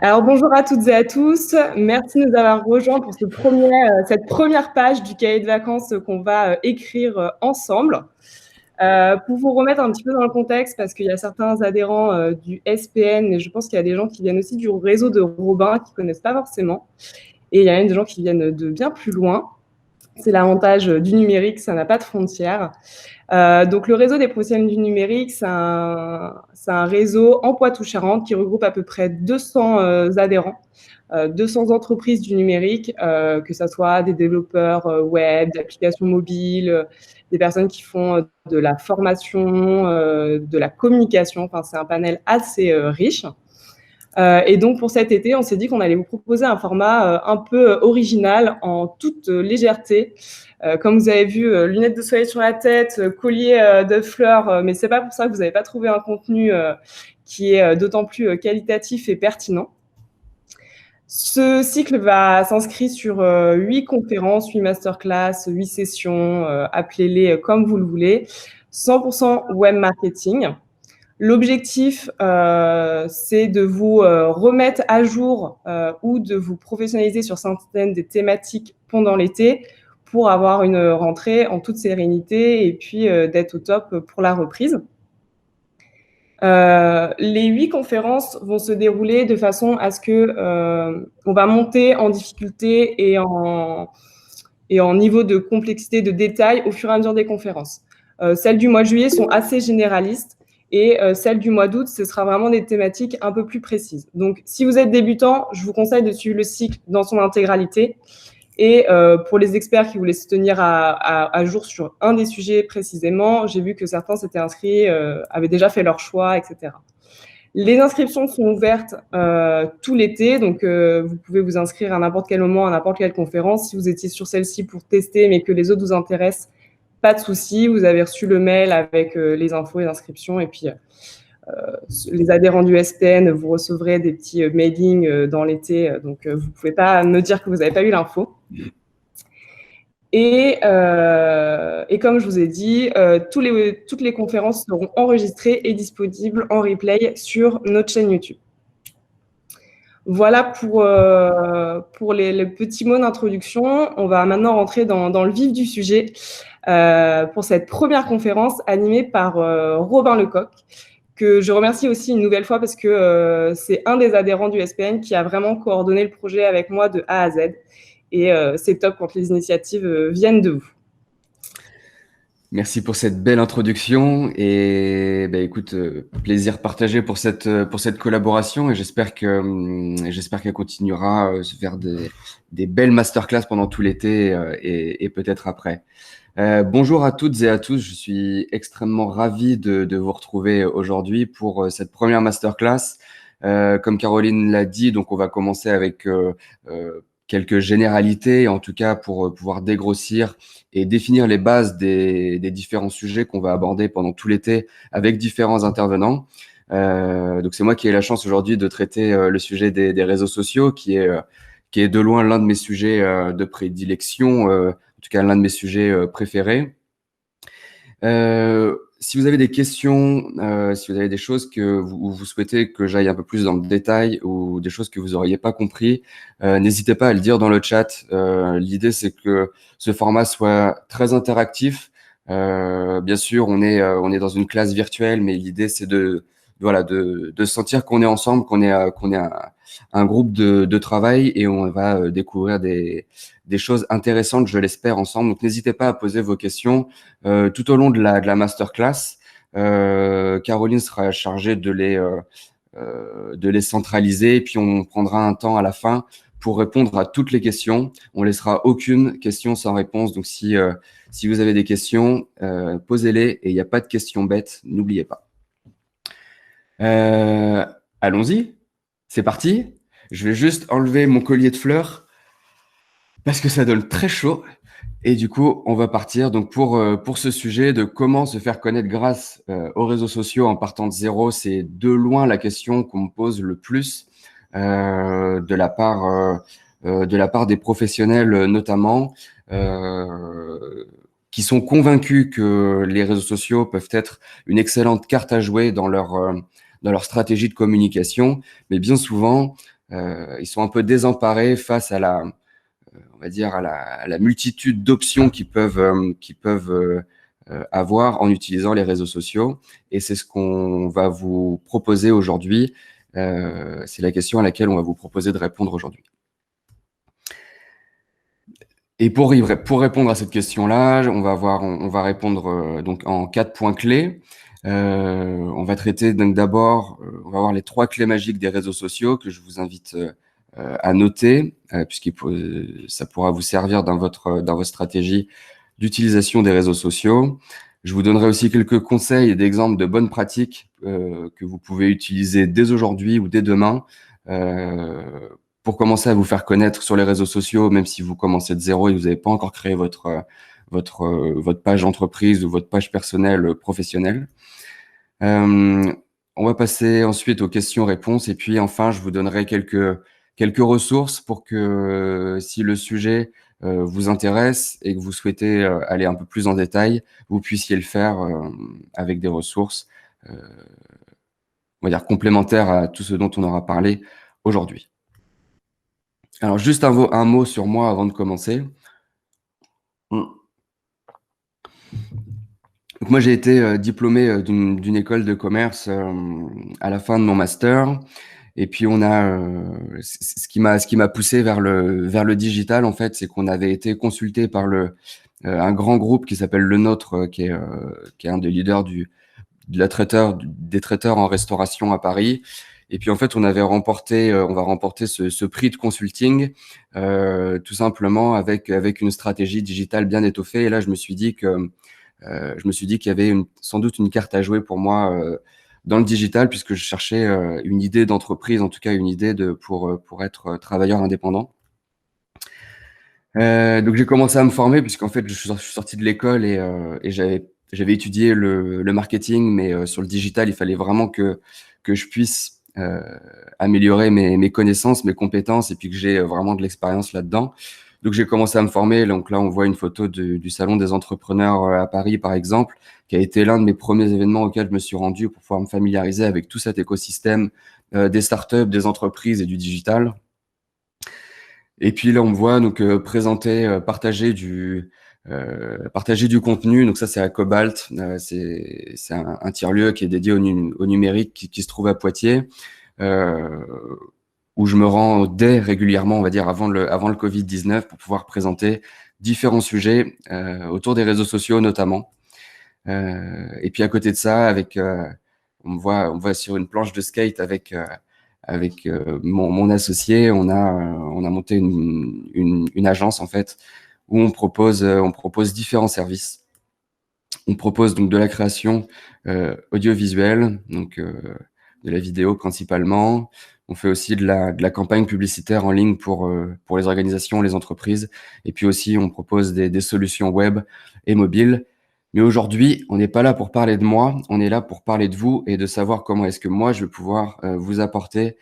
Alors bonjour à toutes et à tous. Merci de nous avoir rejoints pour cette première page du cahier de vacances qu'on va écrire ensemble. Pour vous remettre un petit peu dans le contexte, parce qu'il y a certains adhérents du SPN, et je pense qu'il y a des gens qui viennent aussi du réseau de Robin qui ne connaissent pas forcément, et il y a même des gens qui viennent de bien plus loin. C'est l'avantage du numérique, ça n'a pas de frontières. Donc le réseau des professionnels du numérique, c'est un réseau en Poitou-Charentes qui regroupe à peu près 200 adhérents, 200 entreprises du numérique, que ce soit des développeurs web, d'applications mobiles, des personnes qui font de la formation, de la communication. Enfin, c'est un panel assez riche. Et donc pour cet été, on s'est dit qu'on allait vous proposer un format un peu original, en toute légèreté. Comme vous avez vu, lunettes de soleil sur la tête, collier de fleurs, mais c'est pas pour ça que vous n'avez pas trouvé un contenu qui est d'autant plus qualitatif et pertinent. Ce cycle va s'inscrire sur 8 conférences, 8 masterclass, 8 sessions, appelez-les comme vous le voulez, 100% web marketing. L'objectif, c'est de vous remettre à jour ou de vous professionnaliser sur certaines des thématiques pendant l'été pour avoir une rentrée en toute sérénité et puis d'être au top pour la reprise. Les 8 conférences vont se dérouler de façon à ce que on va monter en difficulté et en niveau de complexité, de détail au fur et à mesure des conférences. Celles du mois de juillet sont assez généralistes et celles du mois d'août, ce sera vraiment des thématiques un peu plus précises. Donc, si vous êtes débutant, je vous conseille de suivre le cycle dans son intégralité. Et pour les experts qui voulaient se tenir à jour sur un des sujets précisément, j'ai vu que certains s'étaient inscrits, avaient déjà fait leur choix, etc. Les inscriptions sont ouvertes tout l'été, donc vous pouvez vous inscrire à n'importe quel moment, à n'importe quelle conférence. Si vous étiez sur celle-ci pour tester, mais que les autres vous intéressent, pas de souci. Vous avez reçu le mail avec les infos et l'inscription, et puis les adhérents du SPN, vous recevrez des petits mailings dans l'été, donc vous ne pouvez pas me dire que vous n'avez pas eu l'info. Et comme je vous ai dit, toutes les conférences seront enregistrées et disponibles en replay sur notre chaîne YouTube. Voilà pour les petits mots d'introduction. On va maintenant rentrer dans le vif du sujet pour cette première conférence animée par Robin Lecoq, que je remercie aussi une nouvelle fois parce que c'est un des adhérents du SPN qui a vraiment coordonné le projet avec moi de A à Z. Et c'est top quand les initiatives viennent de vous. Merci pour cette belle introduction et écoute, plaisir partagé pour cette collaboration et j'espère qu'elle continuera à se faire des belles masterclass pendant tout l'été et peut-être après. Bonjour à toutes et à tous, je suis extrêmement ravi de vous retrouver aujourd'hui pour cette première masterclass. Comme Caroline l'a dit, donc on va commencer avec quelques généralités, en tout cas pour pouvoir dégrossir et définir les bases des différents sujets qu'on va aborder pendant tout l'été avec différents intervenants. Donc c'est moi qui ai la chance aujourd'hui de traiter le sujet des réseaux sociaux, qui est de loin l'un de mes sujets de prédilection, en tout cas l'un de mes sujets préférés. Si vous avez des questions, si vous avez des choses que vous souhaitez que j'aille un peu plus dans le détail ou des choses que vous n'auriez pas compris, n'hésitez pas à le dire dans le chat. L'idée, c'est que ce format soit très interactif. Bien sûr, on est dans une classe virtuelle, mais l'idée, c'est de sentir qu'on est ensemble, qu'on est un groupe de travail et on va découvrir des choses intéressantes, je l'espère, ensemble. Donc, n'hésitez pas à poser vos questions tout au long de la masterclass. Caroline sera chargée de les centraliser et puis on prendra un temps à la fin pour répondre à toutes les questions. On laissera aucune question sans réponse. Donc, si vous avez des questions, posez-les et il n'y a pas de questions bêtes, n'oubliez pas. Allons-y, c'est parti. Je vais juste enlever mon collier de fleurs parce que ça donne très chaud. Et du coup, on va partir donc pour ce sujet de comment se faire connaître grâce aux réseaux sociaux en partant de zéro. C'est de loin la question qu'on me pose le plus de la part des professionnels notamment, qui sont convaincus que les réseaux sociaux peuvent être une excellente carte à jouer dans leur stratégie de communication. Mais bien souvent, ils sont un peu désemparés face à on va dire, à la multitude d'options qu'ils peuvent avoir en utilisant les réseaux sociaux. Et c'est ce qu'on va vous proposer aujourd'hui. C'est la question à laquelle on va vous proposer de répondre aujourd'hui. Et pour répondre à cette question-là, on va répondre donc en 4 points clés. On va traiter donc d'abord, on va voir les 3 clés magiques des réseaux sociaux que je vous invite à noter, ça pourra vous servir dans votre stratégie d'utilisation des réseaux sociaux. Je vous donnerai aussi quelques conseils et d'exemples de bonnes pratiques que vous pouvez utiliser dès aujourd'hui ou dès demain pour commencer à vous faire connaître sur les réseaux sociaux, même si vous commencez de zéro et que vous n'avez pas encore créé votre page entreprise ou votre page personnelle professionnelle. On va passer ensuite aux questions-réponses et puis enfin, je vous donnerai quelques ressources pour que si le sujet vous intéresse et que vous souhaitez aller un peu plus en détail, vous puissiez le faire avec des ressources, on va dire complémentaires à tout ce dont on aura parlé aujourd'hui. Alors, juste un mot sur moi avant de commencer. Donc, moi, j'ai été diplômé d'une école de commerce à la fin de mon master. Et puis, ce qui m'a poussé vers le digital, en fait, c'est qu'on avait été consulté par un grand groupe qui s'appelle Le Nôtre, qui est un des leaders des traiteurs en restauration à Paris. Et puis en fait, on va remporter ce prix de consulting tout simplement avec une stratégie digitale bien étoffée. Et là, je me suis dit qu'il y avait sans doute une carte à jouer pour moi dans le digital, puisque je cherchais une idée d'entreprise, en tout cas une idée pour être travailleur indépendant. Donc j'ai commencé à me former, puisqu'en fait, je suis sorti de l'école et j'avais étudié le marketing, mais sur le digital, il fallait vraiment que je puisse améliorer mes connaissances, mes compétences, et puis que j'ai vraiment de l'expérience là-dedans. Donc j'ai commencé à me former. Donc là, on voit une photo du Salon des entrepreneurs à Paris, par exemple, qui a été l'un de mes premiers événements auxquels je me suis rendu pour pouvoir me familiariser avec tout cet écosystème des startups, des entreprises et du digital. Et puis là, on me voit donc partager du contenu. Donc ça, c'est à Cobalt. C'est un tiers-lieu qui est dédié au numérique qui se trouve à Poitiers, où je me rends régulièrement, on va dire avant le Covid-19, pour pouvoir présenter différents sujets autour des réseaux sociaux notamment. Et puis à côté de ça, on me voit sur une planche de skate avec mon associé, on a monté une agence en fait où on propose différents services. On propose donc de la création audiovisuelle, donc de la vidéo principalement. On fait aussi de la campagne publicitaire en ligne pour les organisations, les entreprises. Et puis aussi, on propose des solutions web et mobiles. Mais aujourd'hui, on n'est pas là pour parler de moi, on est là pour parler de vous et de savoir comment est-ce que moi, je vais pouvoir vous apporter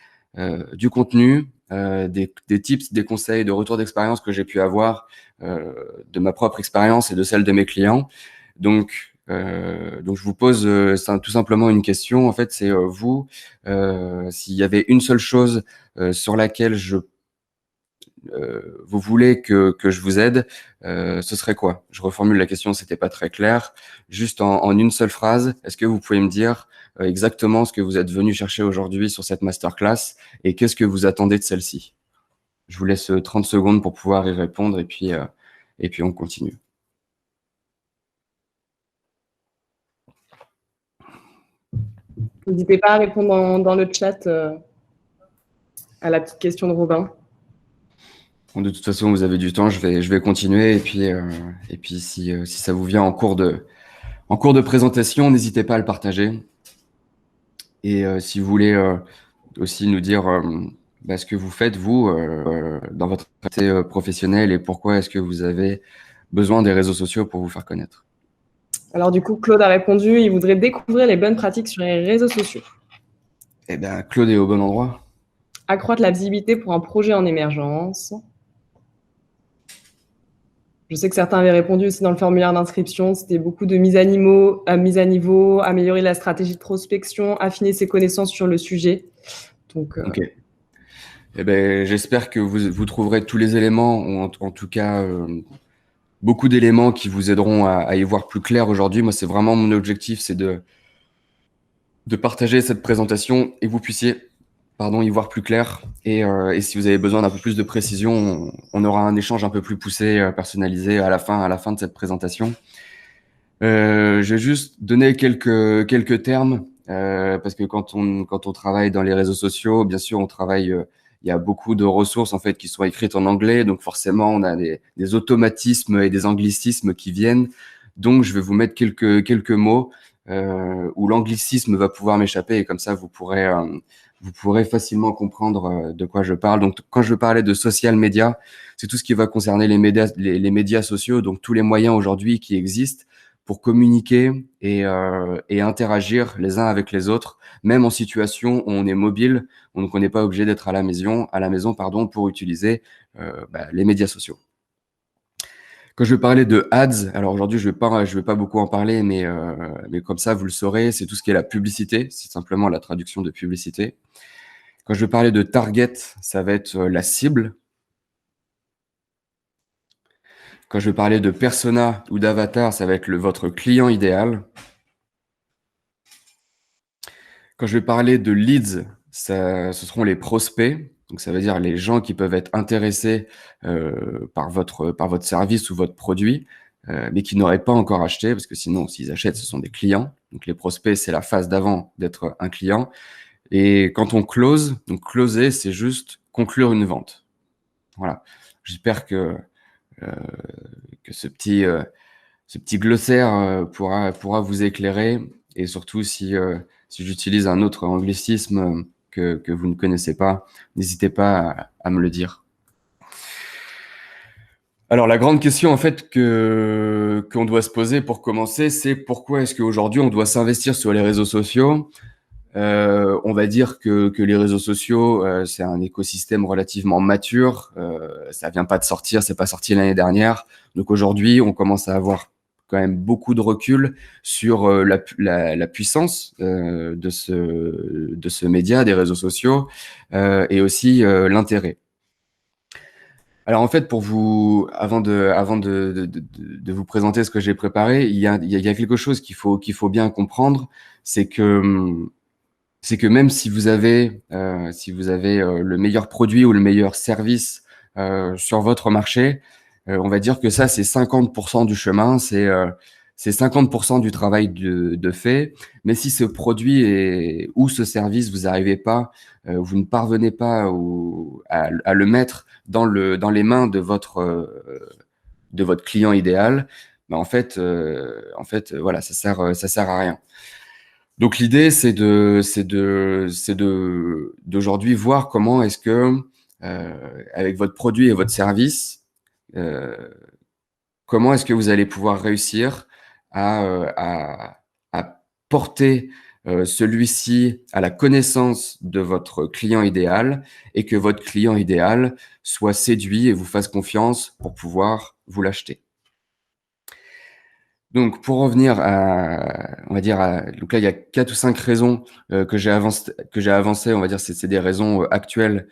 du contenu, des tips, des conseils, de retours d'expérience que j'ai pu avoir de ma propre expérience et de celle de mes clients. Donc, je vous pose tout simplement une question. En fait, c'est vous, s'il y avait une seule chose sur laquelle vous voulez que je vous aide, ce serait quoi? Je reformule la question, c'était pas très clair. Juste en une seule phrase, est-ce que vous pouvez me dire exactement ce que vous êtes venu chercher aujourd'hui sur cette masterclass et qu'est-ce que vous attendez de celle-ci? Je vous laisse 30 secondes pour pouvoir y répondre et puis on continue. N'hésitez pas à répondre dans le chat à la petite question de Robin. Bon, de toute façon, vous avez du temps, je vais continuer et puis si ça vous vient en cours de présentation, n'hésitez pas à le partager. Et si vous voulez aussi nous dire ce que vous faites, vous, dans votre activité professionnelle et pourquoi est-ce que vous avez besoin des réseaux sociaux pour vous faire connaître. Alors du coup, Claude a répondu, il voudrait découvrir les bonnes pratiques sur les réseaux sociaux. Eh bien, Claude est au bon endroit. Accroître la visibilité pour un projet en émergence. Je sais que certains avaient répondu aussi dans le formulaire d'inscription. C'était beaucoup de mise à niveau, améliorer la stratégie de prospection, affiner ses connaissances sur le sujet. Donc, Ok. Eh ben, j'espère que vous trouverez tous les éléments, ou en tout cas beaucoup d'éléments qui vous aideront à y voir plus clair aujourd'hui. Moi, c'est vraiment mon objectif, c'est de partager cette présentation et que vous puissiez y voir plus clair. Et si vous avez besoin d'un peu plus de précision, on aura un échange un peu plus poussé, personnalisé à la fin de cette présentation. Je vais juste donner quelques termes, parce que quand on travaille dans les réseaux sociaux, bien sûr, on travaille, il y a beaucoup de ressources en fait qui sont écrites en anglais, donc forcément on a des automatismes et des anglicismes qui viennent. Donc je vais vous mettre quelques mots où l'anglicisme va pouvoir m'échapper, et comme ça vous pourrez facilement comprendre de quoi je parle. Donc quand je parlais de social media, c'est tout ce qui va concerner les médias sociaux, donc tous les moyens aujourd'hui qui existent pour communiquer et interagir les uns avec les autres, même en situation où on est mobile, donc on n'est pas obligé d'être à la maison, pour utiliser les médias sociaux. Quand je vais parler de ads, alors aujourd'hui je vais pas beaucoup en parler, mais comme ça vous le saurez, c'est tout ce qui est la publicité, c'est simplement la traduction de publicité. Quand je vais parler de target, ça va être la cible. Quand je vais parler de persona ou d'avatar, ça va être votre client idéal. Quand je vais parler de leads, ce seront les prospects. Donc, ça veut dire les gens qui peuvent être intéressés par votre service ou votre produit, mais qui n'auraient pas encore acheté, parce que sinon, s'ils achètent, ce sont des clients. Donc, les prospects, c'est la phase d'avant d'être un client. Et quand on close, donc closer, c'est juste conclure une vente. Voilà. J'espère euh, que ce petit glossaire pourra vous éclairer, et surtout si j'utilise un autre anglicisme que vous ne connaissez pas, n'hésitez pas à me le dire. Alors la grande question en fait qu'on doit se poser pour commencer, c'est pourquoi est-ce qu'aujourd'hui on doit s'investir sur les réseaux sociaux? On va dire que les réseaux sociaux, c'est un écosystème relativement mature. Ça vient pas de sortir, c'est pas sorti l'année dernière. Donc aujourd'hui, on commence à avoir quand même beaucoup de recul sur la puissance de ce média, des réseaux sociaux, et aussi l'intérêt. Alors en fait, avant de vous présenter ce que j'ai préparé, il y a quelque chose qu'il faut bien comprendre, c'est que même si vous avez le meilleur produit ou le meilleur service sur votre marché, on va dire que ça, c'est 50% du chemin, c'est 50% du travail de fait. Mais si ce produit ou ce service, vous n'arrivez pas, vous ne parvenez pas à le mettre dans les mains de votre client idéal, ben voilà, ça sert à rien. Donc l'idée, d'aujourd'hui voir comment est-ce que, avec votre produit et votre service, euh, comment est-ce que vous allez pouvoir réussir à porter celui-ci à la connaissance de votre client idéal, et que votre client idéal soit séduit et vous fasse confiance pour pouvoir vous l'acheter. Donc, pour revenir on va dire, donc là, il y a 4 ou 5 raisons que j'ai avancées. On va dire, c'est des raisons actuelles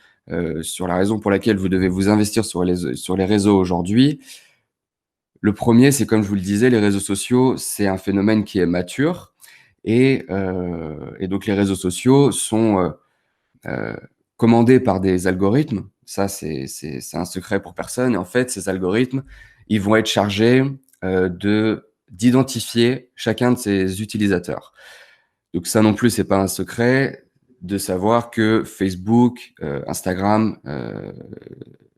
sur la raison pour laquelle vous devez vous investir sur les réseaux aujourd'hui. Le premier, c'est comme je vous le disais, les réseaux sociaux, c'est un phénomène qui est mature, et donc les réseaux sociaux sont commandés par des algorithmes. Ça, c'est un secret pour personne. Et en fait, ces algorithmes, ils vont être chargés d'identifier chacun de ces utilisateurs. Donc ça non plus, c'est pas un secret de savoir que Facebook, Instagram,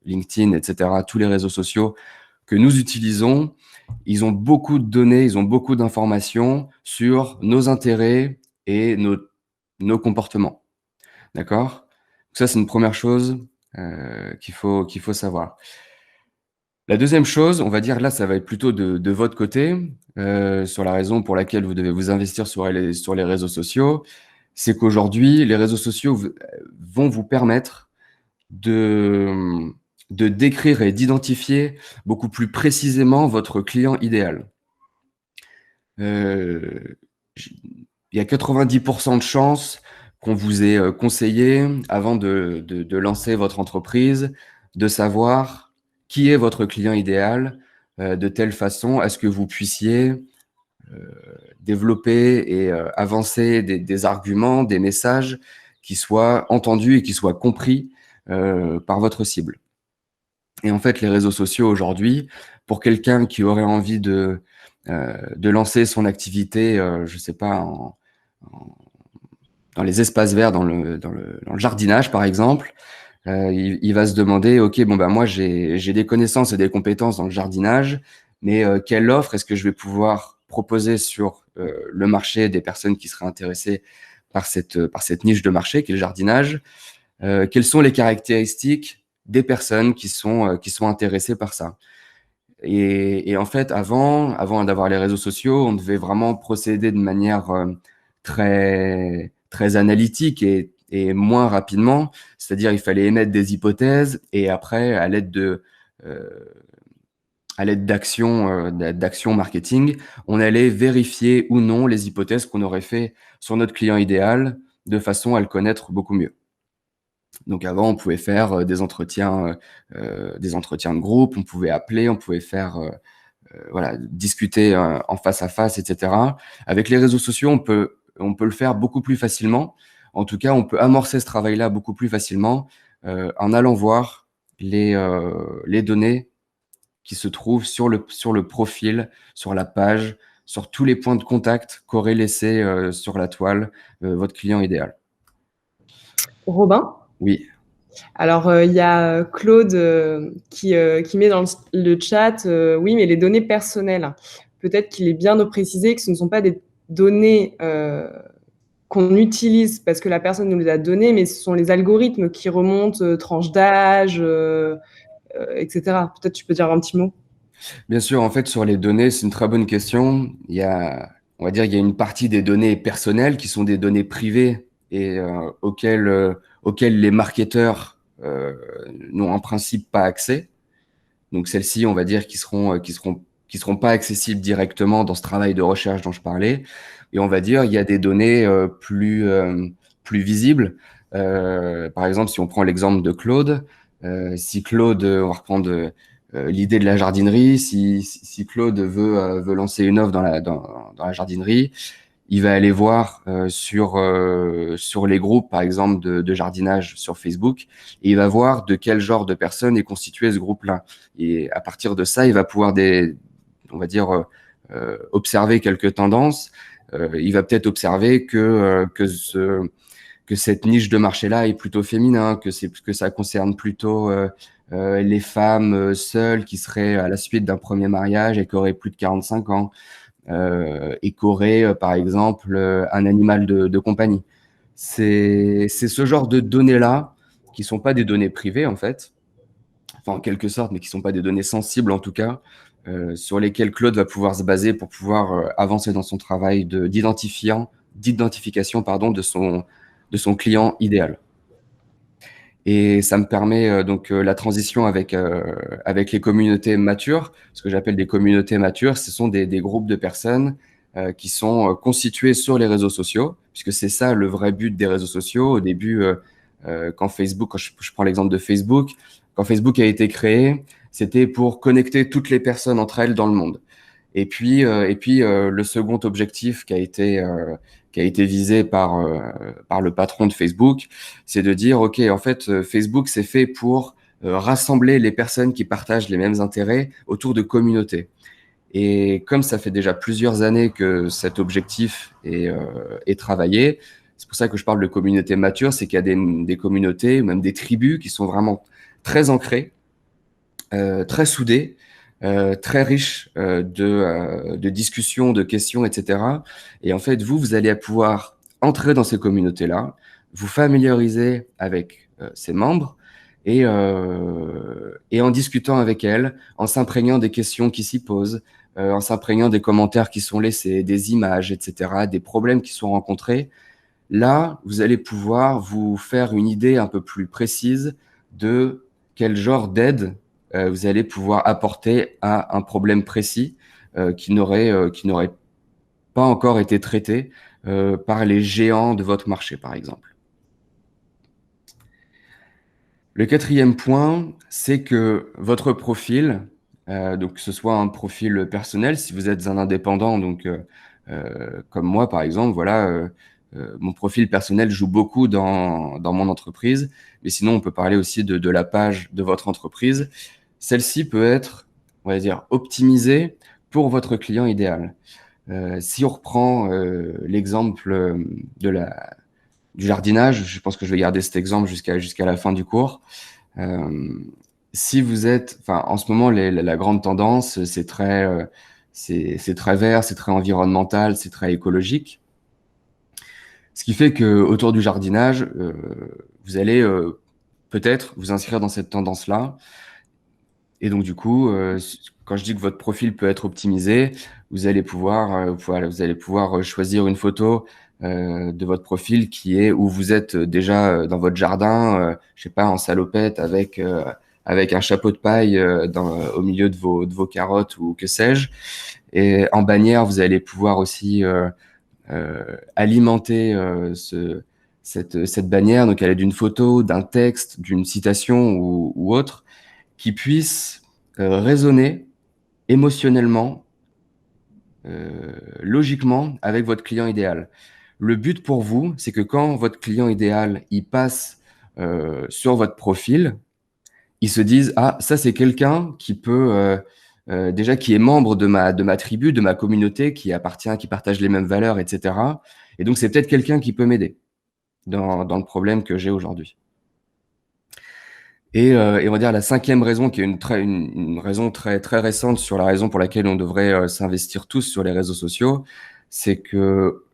LinkedIn, etc., tous les réseaux sociaux que nous utilisons, ils ont beaucoup de données, ils ont beaucoup d'informations sur nos intérêts et nos comportements. D'accord? Donc ça, c'est une première chose qu'il faut savoir. La deuxième chose, on va dire là, ça va être plutôt de votre côté, sur la raison pour laquelle vous devez vous investir sur les réseaux sociaux, c'est qu'aujourd'hui, les réseaux sociaux vont vous permettre de décrire et d'identifier beaucoup plus précisément votre client idéal. Il y a 90% de chances qu'on vous ait conseillé avant de lancer votre entreprise, de savoir qui est votre client idéal, de telle façon à ce que vous puissiez développer et avancer des arguments, des messages qui soient entendus et qui soient compris par votre cible. Et en fait, les réseaux sociaux aujourd'hui, pour quelqu'un qui aurait envie de lancer son activité, je sais pas, dans les espaces verts, dans le jardinage, par exemple, il va se demander, OK, bon, bah, moi, j'ai des connaissances et des compétences dans le jardinage, mais quelle offre est-ce que je vais pouvoir proposer sur le marché des personnes qui seraient intéressées par cette niche de marché qui est le jardinage? Quelles sont les caractéristiques des personnes qui sont intéressées par ça? Et en fait, avant d'avoir les réseaux sociaux, on devait vraiment procéder de manière très, très analytique et moins rapidement. C'est-à-dire, il fallait émettre des hypothèses et après, euh, à l'aide d'actions marketing, on allait vérifier ou non les hypothèses qu'on aurait fait sur notre client idéal de façon à le connaître beaucoup mieux. Donc avant, on pouvait faire des entretiens de groupe, on pouvait appeler, on pouvait faire voilà, discuter en face à face, etc. Avec les réseaux sociaux, on peut le faire beaucoup plus facilement. En tout cas, on peut amorcer ce travail-là beaucoup plus facilement en allant voir les données qui se trouvent sur le profil, sur la page, sur tous les points de contact qu'aurait laissé sur la toile votre client idéal. Robin? Oui. Alors, il y a Claude qui met dans le chat, oui, mais les données personnelles. Peut-être qu'il est bien de préciser que ce ne sont pas des données qu'on utilise parce que la personne nous les a données, mais ce sont les algorithmes qui remontent tranche d'âge, etc. Peut-être tu peux dire un petit mot. Bien sûr, en fait, sur les données, c'est une très bonne question. On va dire, il y a une partie des données personnelles qui sont des données privées et auxquelles les marketeurs n'ont en principe pas accès. Donc celles-ci, on va dire, qui seront pas accessibles directement dans ce travail de recherche dont je parlais. Et on va dire, il y a des données plus visibles. Par exemple, si on prend l'exemple de Claude, si Claude, on va reprendre l'idée de la jardinerie, si Claude veut lancer une offre dans la jardinerie, il va aller voir sur les groupes, par exemple, de jardinage sur Facebook, et il va voir de quel genre de personnes est constitué ce groupe-là. Et à partir de ça, il va pouvoir on va dire, observer quelques tendances. Il va peut-être observer que cette niche de marché-là est plutôt féminin, que ça concerne plutôt les femmes seules qui seraient à la suite d'un premier mariage et qui auraient plus de 45 ans. Et qu'aurait, par exemple, un animal de compagnie. C'est ce genre de données-là, qui sont pas des données privées, en fait, enfin, en quelque sorte, mais qui sont pas des données sensibles, en tout cas, sur lesquelles Claude va pouvoir se baser pour pouvoir avancer dans son travail d'identification, pardon, de son client idéal. Et ça me permet donc la transition avec les communautés matures. Ce que j'appelle des communautés matures, ce sont des groupes de personnes qui sont constituées sur les réseaux sociaux, puisque c'est ça le vrai but des réseaux sociaux. Au début, quand je prends l'exemple de Facebook, quand Facebook a été créé, c'était pour connecter toutes les personnes entre elles dans le monde. Et puis le second objectif qui a été visé par le patron de Facebook, c'est de dire, OK, en fait, Facebook, c'est fait pour rassembler les personnes qui partagent les mêmes intérêts autour de communautés. Et comme ça fait déjà plusieurs années que cet objectif est travaillé, c'est pour ça que je parle de communautés matures, c'est qu'il y a des communautés ou même des tribus qui sont vraiment très ancrées, très soudées, très riches de discussions, de questions, etc. Et en fait, vous allez pouvoir entrer dans ces communautés-là, vous familiariser avec ces membres et en discutant avec elles, en s'imprégnant des questions qui s'y posent, en s'imprégnant des commentaires qui sont laissés, des images, etc., des problèmes qui sont rencontrés. Là, vous allez pouvoir vous faire une idée un peu plus précise de quel genre d'aide vous allez pouvoir apporter à un problème précis qui n'aurait pas encore été traité par les géants de votre marché, par exemple. Le quatrième point, c'est que votre profil, donc que ce soit un profil personnel, si vous êtes un indépendant, donc comme moi par exemple, voilà, mon profil personnel joue beaucoup dans mon entreprise, mais sinon on peut parler aussi de la page de votre entreprise. Celle-ci peut être, on va dire, optimisée pour votre client idéal. Si on reprend l'exemple du jardinage, je pense que je vais garder cet exemple jusqu'à la fin du cours. Si vous êtes, enfin, en ce moment, la grande tendance, c'est très vert, c'est très environnemental, c'est très écologique. Ce qui fait que autour du jardinage, vous allez peut-être vous inscrire dans cette tendance-là. Et donc, du coup, quand je dis que votre profil peut être optimisé, vous allez pouvoir choisir une photo de votre profil qui est où vous êtes déjà dans votre jardin, je sais pas, en salopette avec un chapeau de paille au milieu de vos carottes ou que sais-je. Et en bannière, vous allez pouvoir aussi alimenter cette bannière. Donc, elle est d'une photo, d'un texte, d'une citation ou autre qui puisse raisonner émotionnellement, logiquement avec votre client idéal. Le but pour vous, c'est que quand votre client idéal il passe sur votre profil, ils se disent ah ça c'est quelqu'un qui peut déjà qui est membre de ma tribu, de ma communauté, qui partage les mêmes valeurs, etc. Et donc c'est peut-être quelqu'un qui peut m'aider dans le problème que j'ai aujourd'hui. Et on va dire la cinquième raison, qui est une raison très, très récente sur la raison pour laquelle on devrait s'investir tous sur les réseaux sociaux, c'est que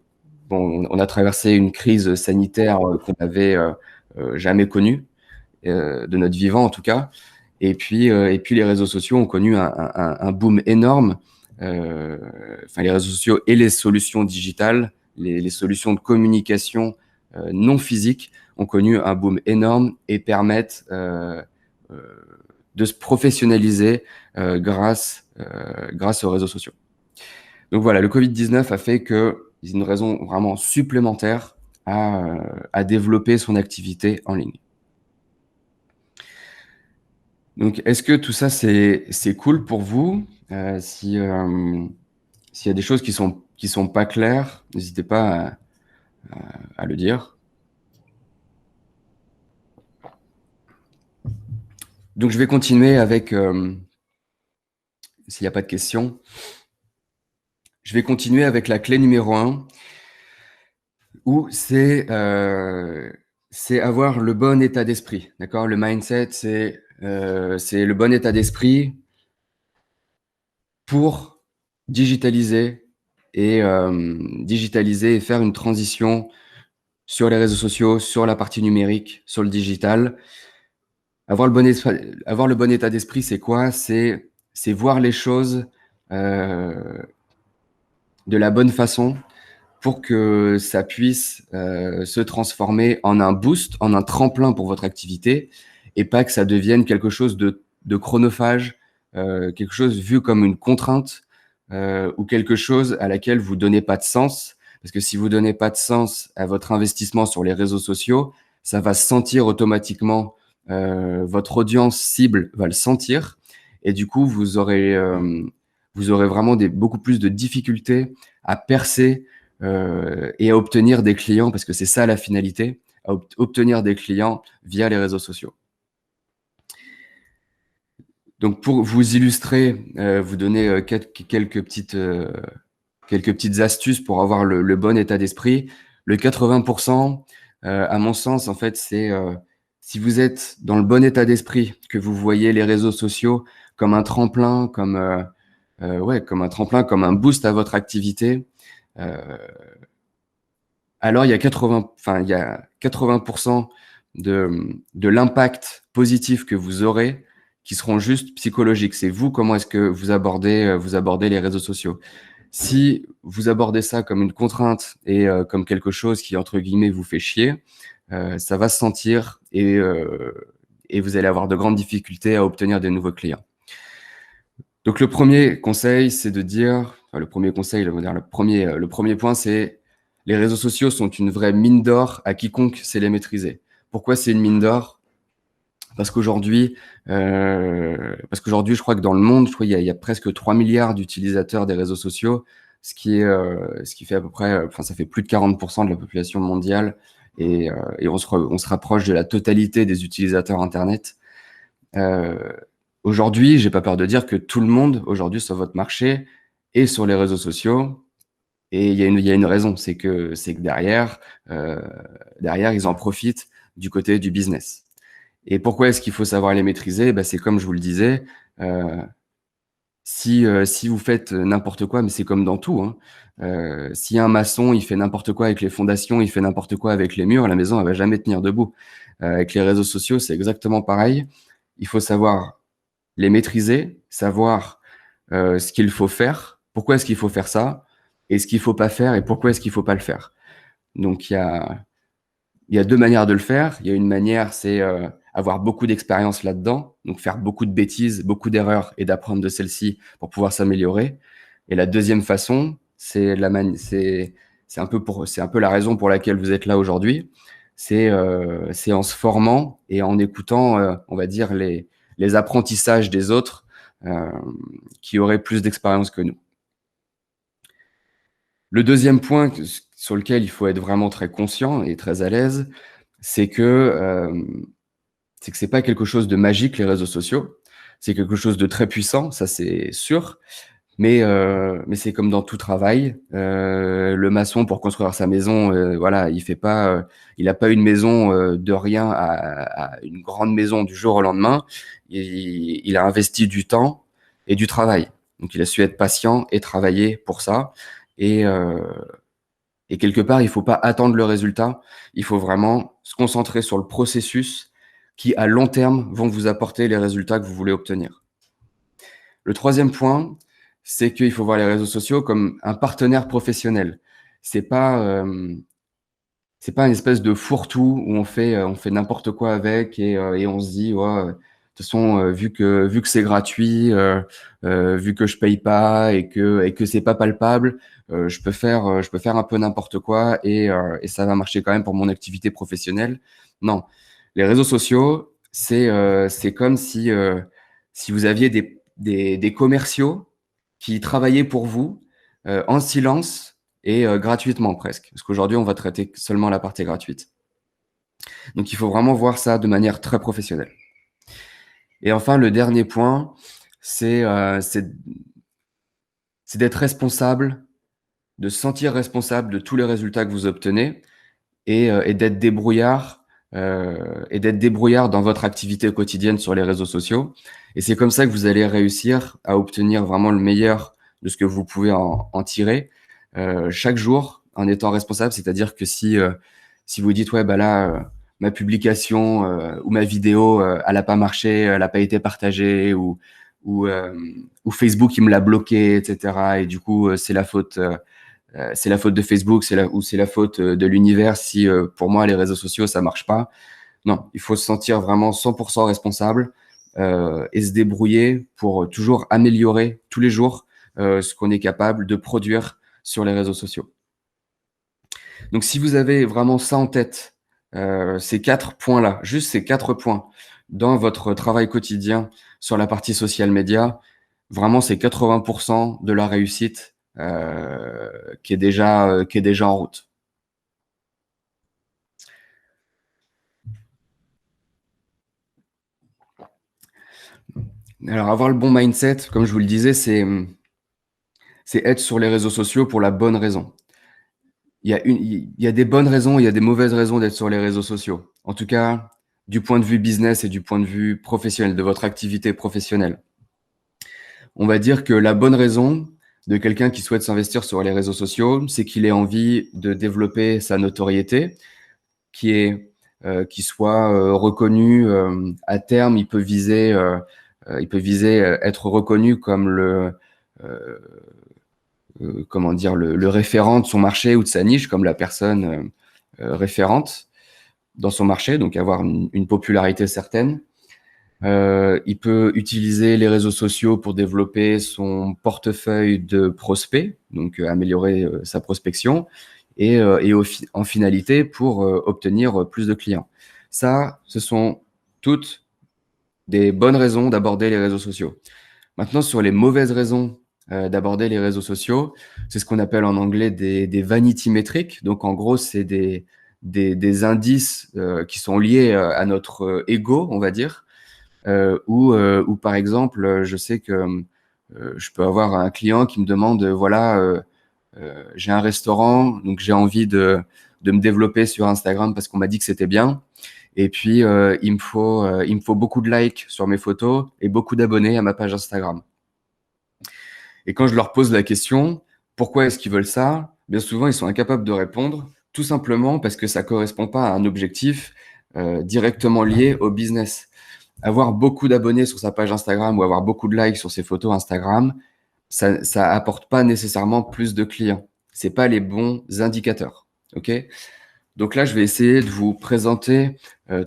bon, on a traversé une crise sanitaire qu'on n'avait jamais connue, de notre vivant en tout cas. Et puis les réseaux sociaux ont connu un boom énorme. Enfin, les réseaux sociaux et les solutions digitales, les solutions de communication non physiques ont connu un boom énorme et permettent de se professionnaliser grâce aux réseaux sociaux. Donc voilà, le Covid-19 a fait que c'est une raison vraiment supplémentaire à développer son activité en ligne. Donc, est-ce que tout ça, c'est cool pour vous? S'il y a des choses qui sont pas claires, n'hésitez pas à le dire. Donc, je vais continuer avec, s'il n'y a pas de questions, je vais continuer avec la clé numéro 1, où c'est avoir le bon état d'esprit. D'accord? Le mindset, c'est le bon état d'esprit pour digitaliser et faire une transition sur les réseaux sociaux, sur la partie numérique, sur le digital. Avoir le bon état d'esprit, c'est quoi? C'est voir les choses de la bonne façon pour que ça puisse se transformer en un boost, en un tremplin pour votre activité, et pas que ça devienne quelque chose de chronophage, quelque chose vu comme une contrainte, ou quelque chose à laquelle vous donnez pas de sens. Parce que si vous donnez pas de sens à votre investissement sur les réseaux sociaux, ça va se sentir automatiquement, votre audience cible va le sentir, et du coup, vous aurez vraiment beaucoup plus de difficultés à percer et à obtenir des clients, parce que c'est ça la finalité, à obtenir des clients via les réseaux sociaux. Donc, pour vous illustrer, vous donner quelques petites astuces pour avoir le bon état d'esprit. Le 80%, à mon sens, en fait, c'est si vous êtes dans le bon état d'esprit, que vous voyez les réseaux sociaux comme un tremplin, comme un boost à votre activité, alors il y a 80% de l'impact positif que vous aurez qui seront juste psychologiques. C'est vous, comment est-ce que vous abordez les réseaux sociaux. Si vous abordez ça comme une contrainte et comme quelque chose qui, entre guillemets, vous fait chier, ça va se sentir et vous allez avoir de grandes difficultés à obtenir des nouveaux clients. Donc, le premier conseil, c'est de dire, enfin, le premier point, c'est les réseaux sociaux sont une vraie mine d'or à quiconque sait les maîtriser. Pourquoi c'est une mine d'or? Parce qu'aujourd'hui, je crois que dans le monde, je crois qu'il y a presque 3 milliards d'utilisateurs des réseaux sociaux, ce qui fait à peu près, enfin, ça fait plus de 40% de la population mondiale, et on se rapproche de la totalité des utilisateurs Internet. Aujourd'hui, j'ai pas peur de dire que tout le monde, aujourd'hui, sur votre marché, est sur les réseaux sociaux. Et il y a une raison, c'est que derrière, ils en profitent du côté du business. Et pourquoi est-ce qu'il faut savoir les maîtriser? C'est comme je vous le disais, si vous faites n'importe quoi, mais c'est comme dans tout, hein, si un maçon, il fait n'importe quoi avec les fondations, il fait n'importe quoi avec les murs, la maison, elle va jamais tenir debout. Avec les réseaux sociaux, c'est exactement pareil. Il faut savoir les maîtriser, savoir ce qu'il faut faire, pourquoi est-ce qu'il faut faire ça, et ce qu'il faut pas faire, et pourquoi est-ce qu'il faut pas le faire. Donc, il y a deux manières de le faire. Il y a une manière, c'est avoir beaucoup d'expérience là-dedans, donc faire beaucoup de bêtises, beaucoup d'erreurs et d'apprendre de celles-ci pour pouvoir s'améliorer. Et la deuxième façon, c'est un peu la raison pour laquelle vous êtes là aujourd'hui. C'est en se formant et en écoutant, on va dire, les apprentissages des autres qui auraient plus d'expérience que nous. Le deuxième point sur lequel il faut être vraiment très conscient et très à l'aise, c'est que c'est pas quelque chose de magique, les réseaux sociaux. C'est quelque chose de très puissant, ça c'est sûr. Mais c'est comme dans tout travail. Le maçon, pour construire sa maison, voilà, il a pas une maison de rien à une grande maison du jour au lendemain. Il a investi du temps et du travail. Donc, il a su être patient et travailler pour ça. Et, euh, et quelque part, il faut pas attendre le résultat. Il faut vraiment se concentrer sur le processus qui, à long terme, vont vous apporter les résultats que vous voulez obtenir. Le troisième point, c'est qu'il faut voir les réseaux sociaux comme un partenaire professionnel. C'est pas une espèce de fourre-tout où on fait n'importe quoi avec et on se dit ouais, de toute façon vu que c'est gratuit, vu que je paye pas et que c'est pas palpable, je peux faire un peu n'importe quoi et ça va marcher quand même pour mon activité professionnelle. Non, les réseaux sociaux, c'est comme si vous aviez des commerciaux qui travaillaient pour vous en silence et gratuitement presque. Parce qu'aujourd'hui, on va traiter seulement la partie gratuite. Donc, il faut vraiment voir ça de manière très professionnelle. Et enfin, le dernier point, c'est d'être responsable, de se sentir responsable de tous les résultats que vous obtenez et d'être débrouillard dans votre activité quotidienne sur les réseaux sociaux. Et c'est comme ça que vous allez réussir à obtenir vraiment le meilleur de ce que vous pouvez en tirer chaque jour en étant responsable. C'est-à-dire que si vous dites ouais là ma publication ou ma vidéo elle a pas marché, elle a pas été partagée ou Facebook il me l'a bloqué, etc. Et du coup c'est la faute de Facebook, c'est la faute de l'univers si pour moi les réseaux sociaux ça marche pas. Non, il faut se sentir vraiment 100% responsable et se débrouiller pour toujours améliorer tous les jours ce qu'on est capable de produire sur les réseaux sociaux. Donc si vous avez vraiment ça en tête, ces 4 points-là, juste ces 4 points dans votre travail quotidien sur la partie social media, vraiment c'est 80% de la réussite qui est déjà en route. Alors avoir le bon mindset, comme je vous le disais, c'est être sur les réseaux sociaux pour la bonne raison. Il y a des bonnes raisons, il y a des mauvaises raisons d'être sur les réseaux sociaux. En tout cas, du point de vue business et du point de vue professionnel, de votre activité professionnelle. On va dire que la bonne raison de quelqu'un qui souhaite s'investir sur les réseaux sociaux, c'est qu'il ait envie de développer sa notoriété, qui soit reconnu à terme. Il peut viser être reconnu comme le référent de son marché ou de sa niche, comme la personne référente dans son marché, donc avoir une popularité certaine. Il peut utiliser les réseaux sociaux pour développer son portefeuille de prospects, donc améliorer sa prospection. en finalité pour obtenir plus de clients. Ça, ce sont toutes des bonnes raisons d'aborder les réseaux sociaux. Maintenant, sur les mauvaises raisons d'aborder les réseaux sociaux, c'est ce qu'on appelle en anglais des vanity metrics. Donc, en gros, c'est des indices qui sont liés à notre ego, on va dire, ou par exemple, je sais que je peux avoir un client qui me demande, voilà, j'ai un restaurant, donc j'ai envie de me développer sur Instagram parce qu'on m'a dit que c'était bien. Et puis, il me faut beaucoup de likes sur mes photos et beaucoup d'abonnés à ma page Instagram. Et quand je leur pose la question, pourquoi est-ce qu'ils veulent ça? Bien souvent, ils sont incapables de répondre, tout simplement parce que ça correspond pas à un objectif directement lié au business. Avoir beaucoup d'abonnés sur sa page Instagram ou avoir beaucoup de likes sur ses photos Instagram, ça apporte pas nécessairement plus de clients. C'est pas les bons indicateurs. OK? Donc là, je vais essayer de vous présenter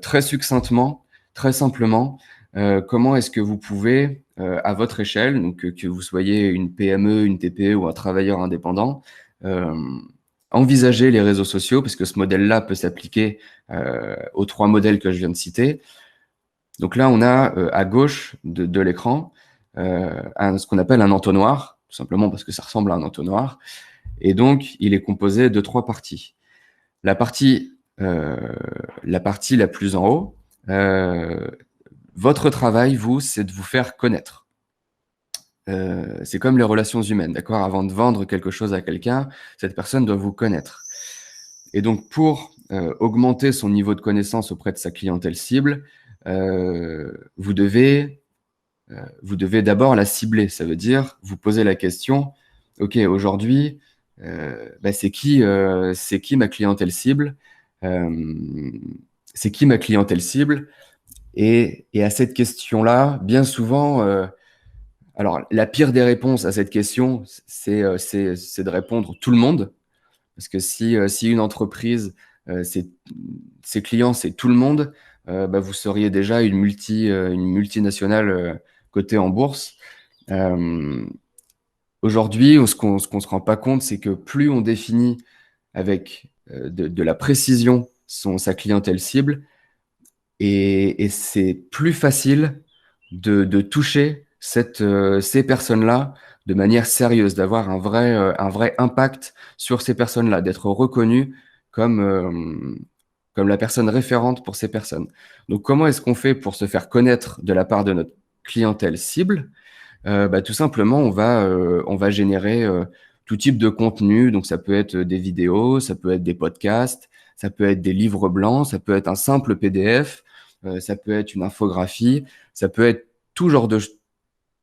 très succinctement, très simplement, comment est-ce que vous pouvez, à votre échelle, donc que vous soyez une PME, une TPE ou un travailleur indépendant, envisager les réseaux sociaux, parce que ce modèle-là peut s'appliquer aux 3 modèles que je viens de citer. Donc là, on a à gauche de l'écran ce qu'on appelle un entonnoir, tout simplement parce que ça ressemble à un entonnoir. Et donc, il est composé de 3 parties. La partie la plus en haut, votre travail, vous, c'est de vous faire connaître. C'est comme les relations humaines, d'accord? Avant de vendre quelque chose à quelqu'un, cette personne doit vous connaître. Et donc, pour augmenter son niveau de connaissance auprès de sa clientèle cible, vous devez d'abord la cibler. Ça veut dire vous poser la question, OK, aujourd'hui, c'est qui ma clientèle cible? C'est qui ma clientèle cible? Et à cette question-là, bien souvent, alors la pire des réponses à cette question, c'est de répondre tout le monde. Parce que si une entreprise, ses clients, c'est tout le monde, vous seriez déjà une multinationale cotée en bourse. Aujourd'hui, ce qu'on se rend pas compte, c'est que plus on définit avec de la précision sa clientèle cible, et c'est plus facile de toucher ces personnes-là de manière sérieuse, d'avoir un vrai impact sur ces personnes-là, d'être reconnu comme la personne référente pour ces personnes. Donc, comment est-ce qu'on fait pour se faire connaître de la part de notre clientèle cible? Tout simplement, on va générer tout type de contenu. Donc, ça peut être des vidéos, ça peut être des podcasts, ça peut être des livres blancs, ça peut être un simple PDF, ça peut être une infographie, ça peut être tout genre de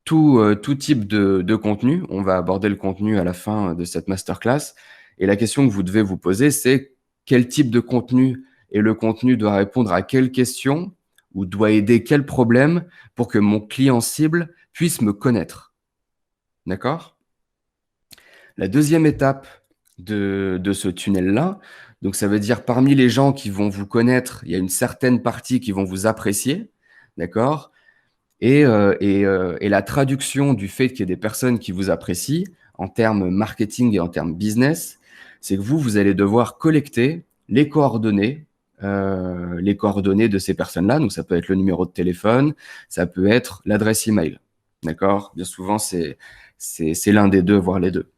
tout type de contenu. On va aborder le contenu à la fin de cette masterclass. Et la question que vous devez vous poser, c'est quel type de contenu, et le contenu doit répondre à quelle question ou doit aider quel problème pour que mon client cible puisse me connaître. D'accord? La deuxième étape de ce tunnel-là, donc ça veut dire parmi les gens qui vont vous connaître, il y a une certaine partie qui vont vous apprécier, d'accord? Et la traduction du fait qu'il y ait des personnes qui vous apprécient en termes marketing et en termes business, c'est que vous allez devoir collecter les coordonnées de ces personnes-là. Donc, ça peut être le numéro de téléphone, ça peut être l'adresse email. D'accord? Bien souvent, c'est l'un des deux, voire les deux.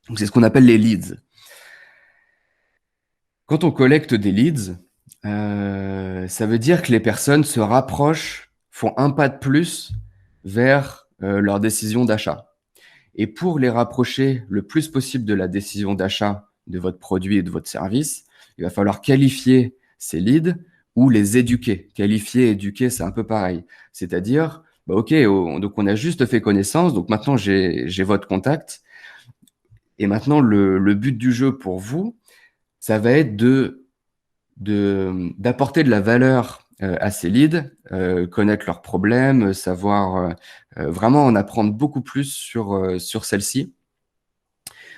Donc, c'est ce qu'on appelle les leads. Quand on collecte des leads, ça veut dire que les personnes se rapprochent, font un pas de plus vers leur décision d'achat. Et pour les rapprocher le plus possible de la décision d'achat de votre produit et de votre service, il va falloir qualifier ces leads ou les éduquer. Qualifier, éduquer, c'est un peu pareil. C'est-à-dire, OK, donc on a juste fait connaissance, donc maintenant j'ai votre contact. Et maintenant, le but du jeu pour vous, ça va être d'apporter de la valeur à ces leads, connaître leurs problèmes, savoir vraiment en apprendre beaucoup plus sur celles-ci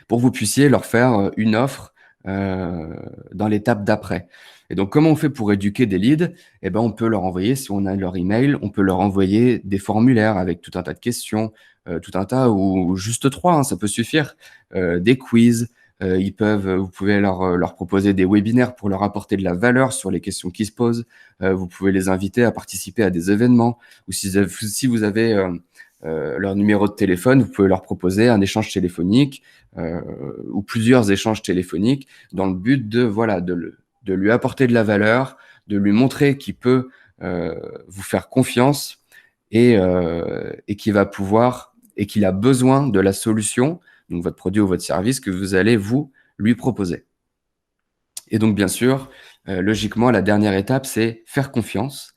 pour que vous puissiez leur faire une offre dans l'étape d'après. Et donc, comment on fait pour éduquer des leads? Eh ben, on peut leur envoyer, si on a leur email, on peut leur envoyer des formulaires avec tout un tas de questions, tout un tas, ou juste 3, hein, ça peut suffire, des quiz, Vous pouvez leur proposer des webinaires pour leur apporter de la valeur sur les questions qui se posent. Vous pouvez les inviter à participer à des événements. Ou si vous avez leur numéro de téléphone, vous pouvez leur proposer un échange téléphonique ou plusieurs échanges téléphoniques dans le but de lui apporter de la valeur, de lui montrer qu'il peut vous faire confiance et qu'il va pouvoir et qu'il a besoin de la solution, donc votre produit ou votre service, que vous allez vous lui proposer. Et donc, bien sûr, logiquement, la dernière étape, c'est faire confiance.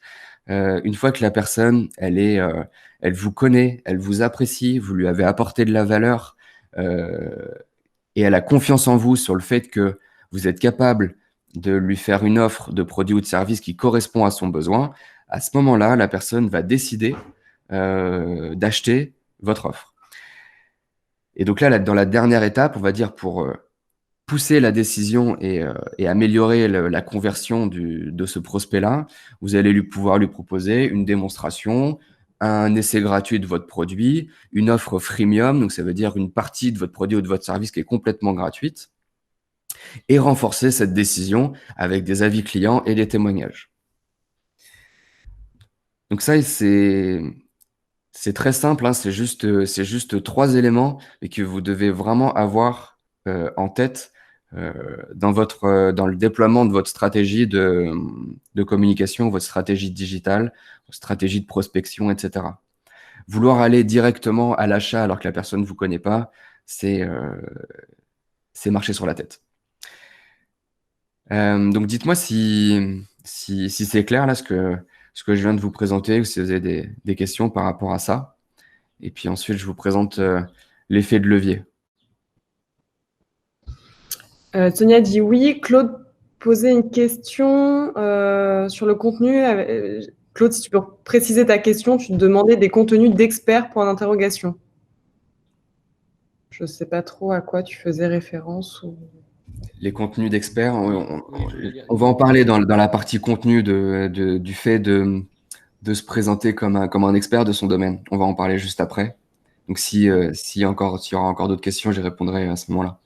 Une fois que la personne, elle vous connaît, elle vous apprécie, vous lui avez apporté de la valeur et elle a confiance en vous sur le fait que vous êtes capable de lui faire une offre de produit ou de service qui correspond à son besoin, à ce moment-là, la personne va décider d'acheter votre offre. Et donc là, dans la dernière étape, on va dire pour pousser la décision et améliorer la conversion de ce prospect-là, vous allez pouvoir lui proposer une démonstration, un essai gratuit de votre produit, une offre freemium, donc ça veut dire une partie de votre produit ou de votre service qui est complètement gratuite, et renforcer cette décision avec des avis clients et des témoignages. Donc ça, c'est très simple, hein, c'est juste 3 éléments et que vous devez vraiment avoir en tête dans le déploiement de votre stratégie de communication, votre stratégie digitale, votre stratégie de prospection, etc. Vouloir aller directement à l'achat alors que la personne ne vous connaît pas, c'est marcher sur la tête. Donc dites-moi si c'est clair là ce que je viens de vous présenter, ou si vous avez des questions par rapport à ça. Et puis ensuite, je vous présente l'effet de levier. Sonia dit oui. Claude posait une question sur le contenu. Claude, si tu peux préciser ta question, tu te demandais des contenus d'experts pour l'interrogation. Je ne sais pas trop à quoi tu faisais référence. Les contenus d'experts, on va en parler dans la partie contenu du fait de se présenter comme un expert de son domaine. On va en parler juste après. Donc s'il y aura encore d'autres questions, j'y répondrai à ce moment-là.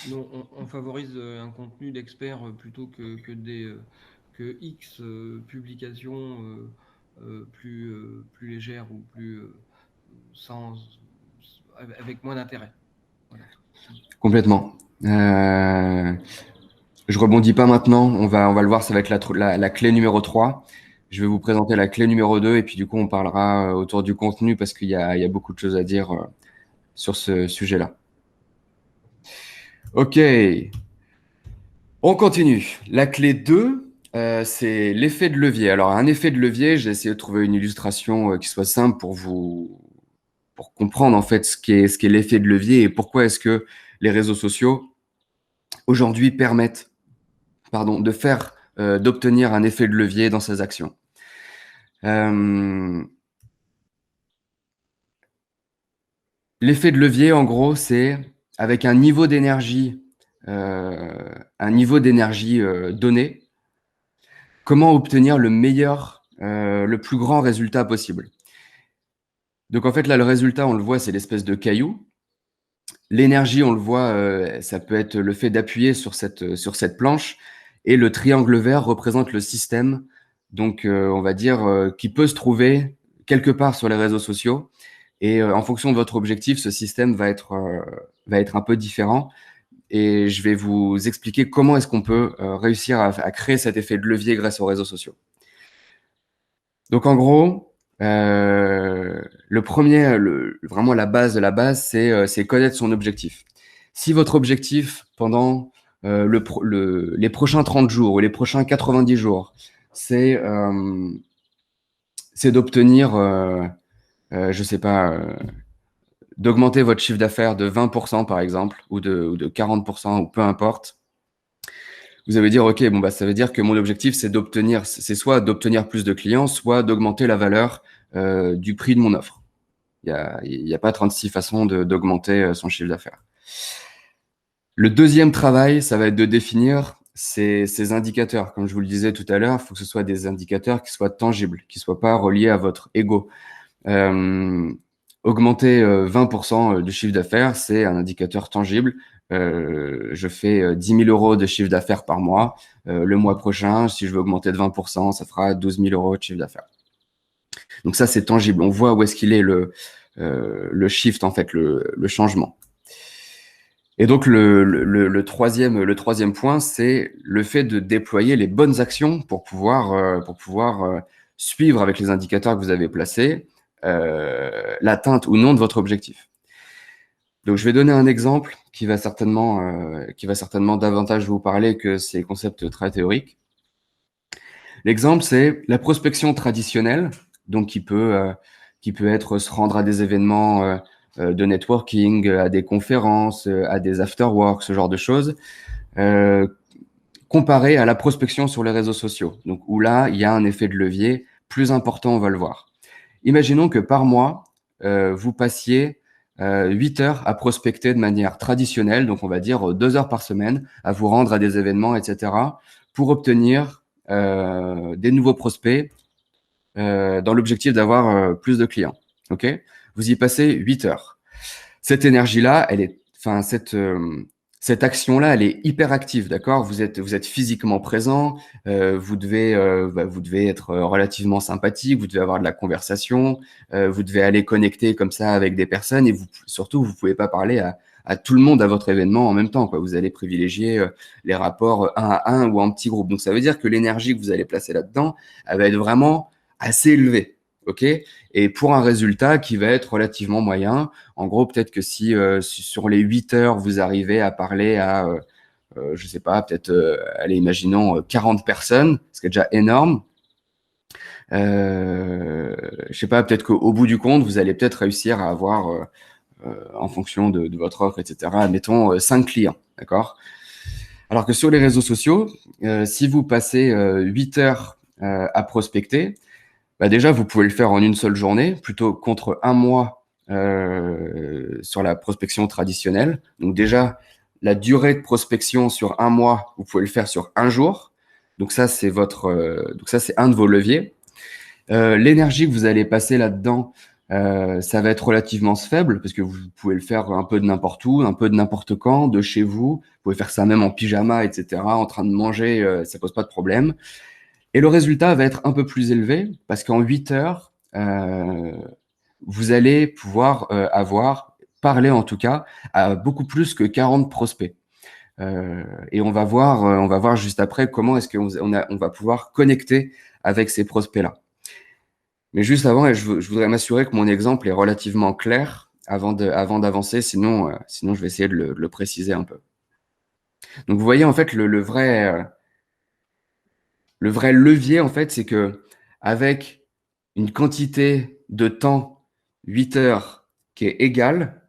Non, on favorise un contenu d'expert plutôt que X publications plus légères ou avec moins d'intérêt. Voilà. Complètement. Je rebondis pas maintenant. On va le voir, ça va être la clé numéro 3. Je vais vous présenter la clé numéro 2 et puis du coup, on parlera autour du contenu parce qu'il y a beaucoup de choses à dire sur ce sujet-là. Ok. On continue. La clé 2, c'est l'effet de levier. Alors, un effet de levier, j'ai essayé de trouver une illustration qui soit simple pour comprendre en fait ce qu'est l'effet de levier et pourquoi est-ce que les réseaux sociaux aujourd'hui permettent d'obtenir un effet de levier dans ses actions. L'effet de levier, en gros, c'est avec un niveau d'énergie donné, comment obtenir le plus grand résultat possible. Donc en fait, là, le résultat, on le voit, c'est l'espèce de caillou. L'énergie, on le voit, ça peut être le fait d'appuyer sur cette planche. Et le triangle vert représente le système, donc on va dire, qui peut se trouver quelque part sur les réseaux sociaux. Et en fonction de votre objectif, ce système va être un peu différent. Et je vais vous expliquer comment est-ce qu'on peut réussir à créer cet effet de levier grâce aux réseaux sociaux. Donc en gros, vraiment la base de la base, c'est connaître son objectif. Si votre objectif pendant les prochains 30 jours ou les prochains 90 jours, c'est d'obtenir, je sais pas, d'augmenter votre chiffre d'affaires de 20% par exemple, ou de 40%, ou peu importe, vous allez dire, OK, bon, ça veut dire que mon objectif, c'est soit d'obtenir plus de clients, soit d'augmenter la valeur du prix de mon offre. Il n'y a pas 36 façons d'augmenter son chiffre d'affaires. Le deuxième travail, ça va être de définir ces indicateurs. Comme je vous le disais tout à l'heure, il faut que ce soit des indicateurs qui soient tangibles, qui ne soient pas reliés à votre ego. Augmenter 20% du chiffre d'affaires, c'est un indicateur tangible. Je fais 10 000 euros de chiffre d'affaires par mois. Le mois prochain, si je veux augmenter de 20%, ça fera 12 000 euros de chiffre d'affaires. Donc ça, c'est tangible. On voit où est-ce qu'il est le shift, en fait, le changement. Et donc, le troisième point, c'est le fait de déployer les bonnes actions pour pouvoir suivre avec les indicateurs que vous avez placés l'atteinte ou non de votre objectif. Donc, je vais donner un exemple qui va certainement davantage vous parler que ces concepts très théoriques. L'exemple, c'est la prospection traditionnelle, donc qui peut être se rendre à des événements de networking, à des conférences, à des after-work, ce genre de choses, comparé à la prospection sur les réseaux sociaux. Donc, où là, il y a un effet de levier plus important, on va le voir. Imaginons que par mois, vous passiez 8 heures à prospecter de manière traditionnelle, donc on va dire 2 heures par semaine, à vous rendre à des événements, etc., pour obtenir des nouveaux prospects dans l'objectif d'avoir plus de clients. Ok ? Vous y passez 8 heures. Cette énergie-là, cette action-là, elle est hyper active, d'accord ? Vous êtes physiquement présent, vous devez être relativement sympathique, vous devez avoir de la conversation, vous devez aller connecter comme ça avec des personnes et surtout, vous pouvez pas parler à tout le monde à votre événement en même temps, quoi. Vous allez privilégier les rapports un à un ou en petit groupe. Donc, ça veut dire que l'énergie que vous allez placer là-dedans, elle va être vraiment assez élevée, ok ? Et pour un résultat qui va être relativement moyen. En gros, peut-être que si sur les 8 heures, vous arrivez à parler à, je sais pas, peut-être, allez, imaginons 40 personnes, ce qui est déjà énorme. Je sais pas, peut-être qu'au bout du compte, vous allez peut-être réussir à avoir, en fonction de votre offre, etc., admettons 5 clients, d'accord ? Alors que sur les réseaux sociaux, si vous passez 8 heures à prospecter, bah déjà, vous pouvez le faire en une seule journée, plutôt contre un mois sur la prospection traditionnelle. Donc déjà, la durée de prospection sur un mois, vous pouvez le faire sur un jour. Donc ça, c'est un de vos leviers. L'énergie que vous allez passer là-dedans, ça va être relativement faible parce que vous pouvez le faire un peu de n'importe où, un peu de n'importe quand, de chez vous. Vous pouvez faire ça même en pyjama, etc., en train de manger, ça pose pas de problème. Et le résultat va être un peu plus élevé parce qu'en 8 heures, vous allez pouvoir parler en tout cas à beaucoup plus que 40 prospects. Et on va voir juste après comment est-ce qu'on va pouvoir connecter avec ces prospects-là. Mais juste avant, je voudrais m'assurer que mon exemple est relativement clair avant d'avancer, sinon je vais essayer de le préciser un peu. Donc vous voyez en fait le vrai levier en fait, c'est que avec une quantité de temps 8 heures qui est égale,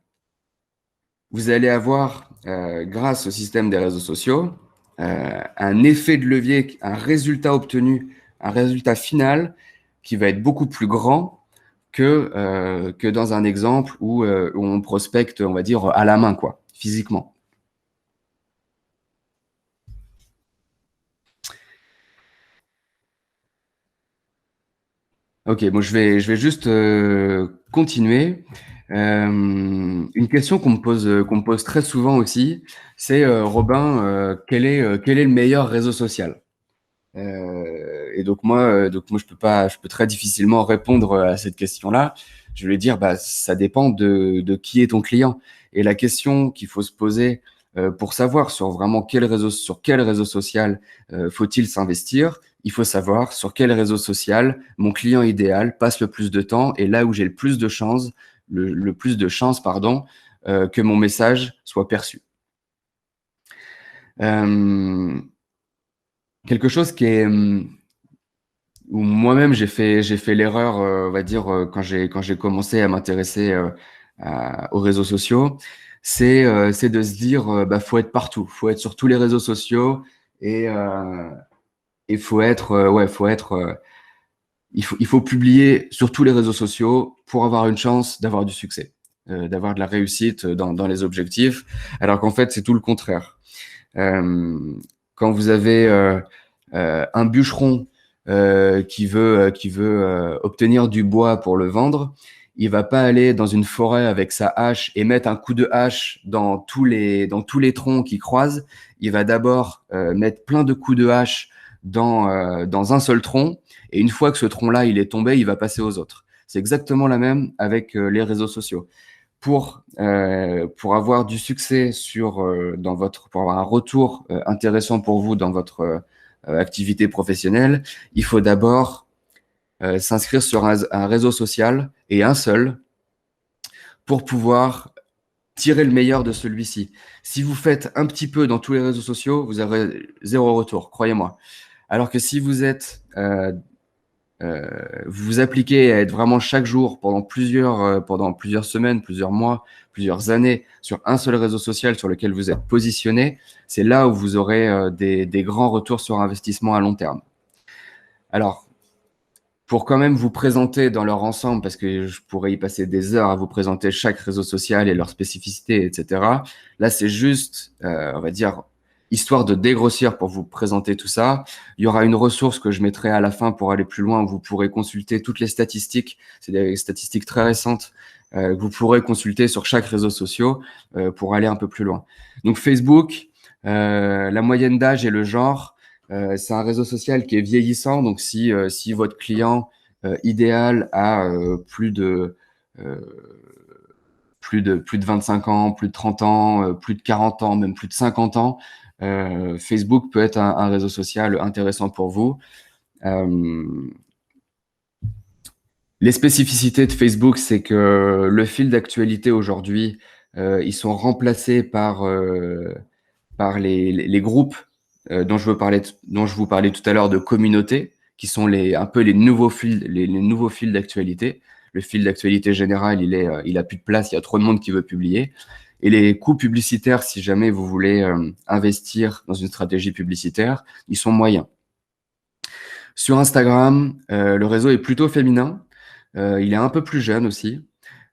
vous allez avoir, grâce au système des réseaux sociaux, un effet de levier, un résultat obtenu, un résultat final qui va être beaucoup plus grand que dans un exemple où on prospecte, on va dire, à la main, quoi, physiquement. Ok, bon, je vais juste continuer. Une question qu'on me pose très souvent aussi, c'est Robin, quel est le meilleur réseau social? Et donc moi, je peux très difficilement répondre à cette question-là. Je vais dire, bah, ça dépend de qui est ton client. Et la question qu'il faut se poser pour savoir sur quel réseau social faut-il s'investir, il faut savoir sur quel réseau social mon client idéal passe le plus de temps et là où j'ai le plus de chance, le plus de chance, pardon, que mon message soit perçu. Quelque chose qui est où moi-même j'ai fait l'erreur, on va dire, quand j'ai commencé à m'intéresser aux réseaux sociaux, c'est de se dire bah faut être partout, faut être sur tous les réseaux sociaux et faut être il faut publier sur tous les réseaux sociaux pour avoir une chance d'avoir du succès, d'avoir de la réussite dans les objectifs, alors qu'en fait c'est tout le contraire. Quand vous avez un bûcheron qui veut obtenir du bois pour le vendre, il va pas aller dans une forêt avec sa hache et mettre un coup de hache dans tous les troncs qui croisent. Il va d'abord mettre plein de coups de hache dans un seul tronc, et une fois que ce tronc-là il est tombé, il va passer aux autres. C'est exactement la même avec les réseaux sociaux. Pour avoir du succès pour avoir un retour intéressant pour vous dans votre activité professionnelle, il faut d'abord s'inscrire sur un réseau social, et un seul, pour pouvoir tirer le meilleur de celui-ci. Si vous faites un petit peu dans tous les réseaux sociaux, vous aurez 0 retour, croyez-moi. Alors que si vous vous appliquez à être vraiment chaque jour pendant plusieurs semaines, plusieurs mois, plusieurs années sur un seul réseau social sur lequel vous êtes positionné, c'est là où vous aurez des grands retours sur investissement à long terme. Alors, pour quand même vous présenter dans leur ensemble, parce que je pourrais y passer des heures à vous présenter chaque réseau social et leurs spécificités, etc. Là, c'est juste, on va dire, histoire de dégrossir pour vous présenter tout ça. Il y aura une ressource que je mettrai à la fin pour aller plus loin, où vous pourrez consulter toutes les statistiques. C'est des statistiques très récentes que vous pourrez consulter sur chaque réseau social pour aller un peu plus loin. Donc Facebook, la moyenne d'âge et le genre. C'est un réseau social qui est vieillissant, donc si votre client idéal a plus de 25 ans, plus de 30 ans, plus de 40 ans, même plus de 50 ans, Facebook peut être un réseau social intéressant pour vous. Les spécificités de Facebook, c'est que le fil d'actualité aujourd'hui, ils sont remplacés par les groupes dont je vous parlais tout à l'heure, de communautés, qui sont un peu les nouveaux fils d'actualité. Le fil d'actualité général, il a plus de place, il y a trop de monde qui veut publier. Et les coûts publicitaires, si jamais vous voulez investir dans une stratégie publicitaire, ils sont moyens. Sur Instagram, le réseau est plutôt féminin. Il est un peu plus jeune aussi.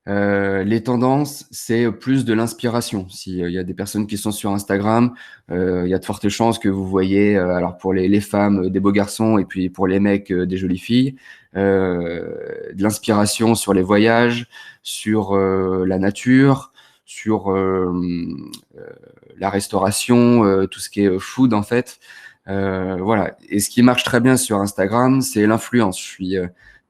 Les tendances, c'est plus de l'inspiration. S'il y a des personnes qui sont sur Instagram, il y a de fortes chances que vous voyez, alors pour les femmes, des beaux garçons, et puis pour les mecs, des jolies filles, de l'inspiration sur les voyages, sur la nature, sur la restauration, tout ce qui est food en fait. Voilà. Et ce qui marche très bien sur Instagram, c'est l'influence. Je suis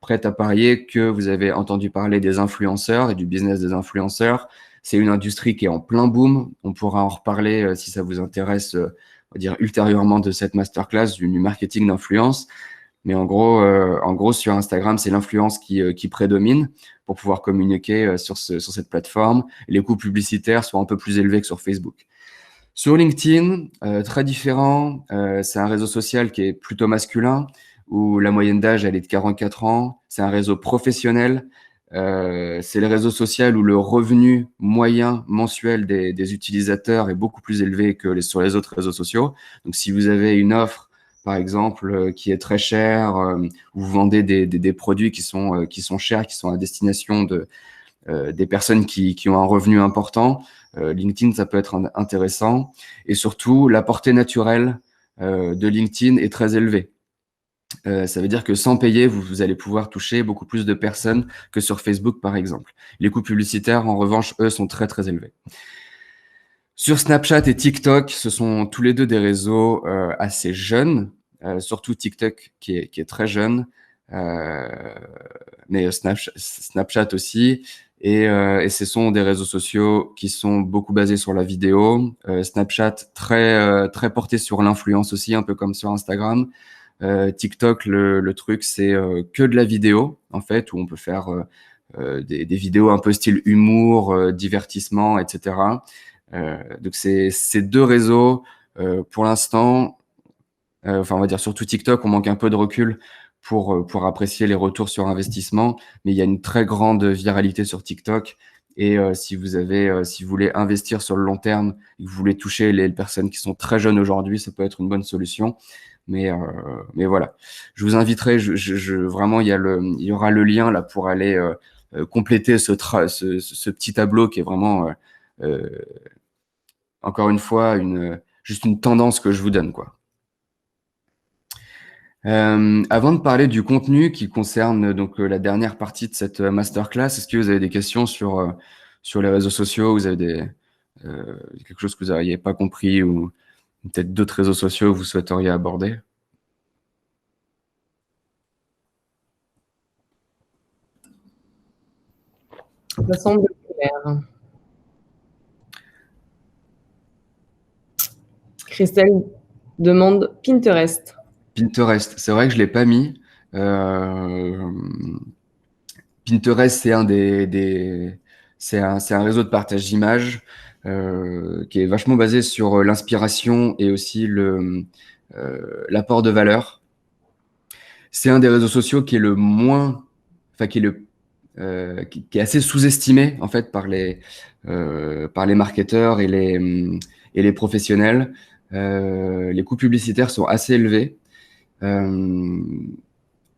prêt à parier que vous avez entendu parler des influenceurs et du business des influenceurs. C'est une industrie qui est en plein boom. On pourra en reparler si ça vous intéresse, on va dire ultérieurement de cette masterclass du marketing d'influence. Mais en gros, sur Instagram, c'est l'influence qui prédomine pour pouvoir communiquer sur cette plateforme. Et les coûts publicitaires sont un peu plus élevés que sur Facebook. Sur LinkedIn, très différent. C'est un réseau social qui est plutôt masculin, où la moyenne d'âge, elle est de 44 ans. C'est un réseau professionnel. C'est le réseau social où le revenu moyen mensuel des utilisateurs est beaucoup plus élevé que sur les autres réseaux sociaux. Donc, si vous avez une offre, par exemple, qui est très chère, où vous vendez des produits qui sont chers, qui sont à destination des personnes qui ont un revenu important, LinkedIn, ça peut être intéressant. Et surtout, la portée naturelle de LinkedIn est très élevée. Ça veut dire que sans payer, vous allez pouvoir toucher beaucoup plus de personnes que sur Facebook, par exemple. Les coûts publicitaires, en revanche, eux, sont très, très élevés. Sur Snapchat et TikTok, ce sont tous les deux des réseaux assez jeunes, surtout TikTok qui est très jeune, mais Snapchat aussi. Et ce sont des réseaux sociaux qui sont beaucoup basés sur la vidéo. Snapchat très porté sur l'influence aussi, un peu comme sur Instagram. TikTok, le truc, c'est que de la vidéo, en fait, où on peut faire des vidéos un peu style humour, divertissement, etc. Donc, ces deux réseaux, pour l'instant, enfin, on va dire surtout TikTok, on manque un peu de recul pour apprécier les retours sur investissement, mais il y a une très grande viralité sur TikTok. Et si vous voulez investir sur le long terme et que vous voulez toucher les personnes qui sont très jeunes aujourd'hui, ça peut être une bonne solution. Mais voilà, je vous inviterai, vraiment, il y aura le lien là pour aller compléter ce petit tableau qui est vraiment, encore une fois, juste une tendance que je vous donne, quoi. Avant de parler du contenu qui concerne donc la dernière partie de cette masterclass, est-ce que vous avez des questions sur les réseaux sociaux? Vous avez quelque chose que vous n'auriez pas compris ou peut-être d'autres réseaux sociaux que vous souhaiteriez aborder? Ça semble clair. Christelle demande Pinterest. Pinterest, c'est vrai que je l'ai pas mis. Pinterest, c'est un réseau de partage d'images qui est vachement basé sur l'inspiration et aussi l'apport de valeur. C'est un des réseaux sociaux qui est le moins, enfin qui est assez sous-estimé en fait par les marketeurs et les professionnels. Les coûts publicitaires sont assez élevés.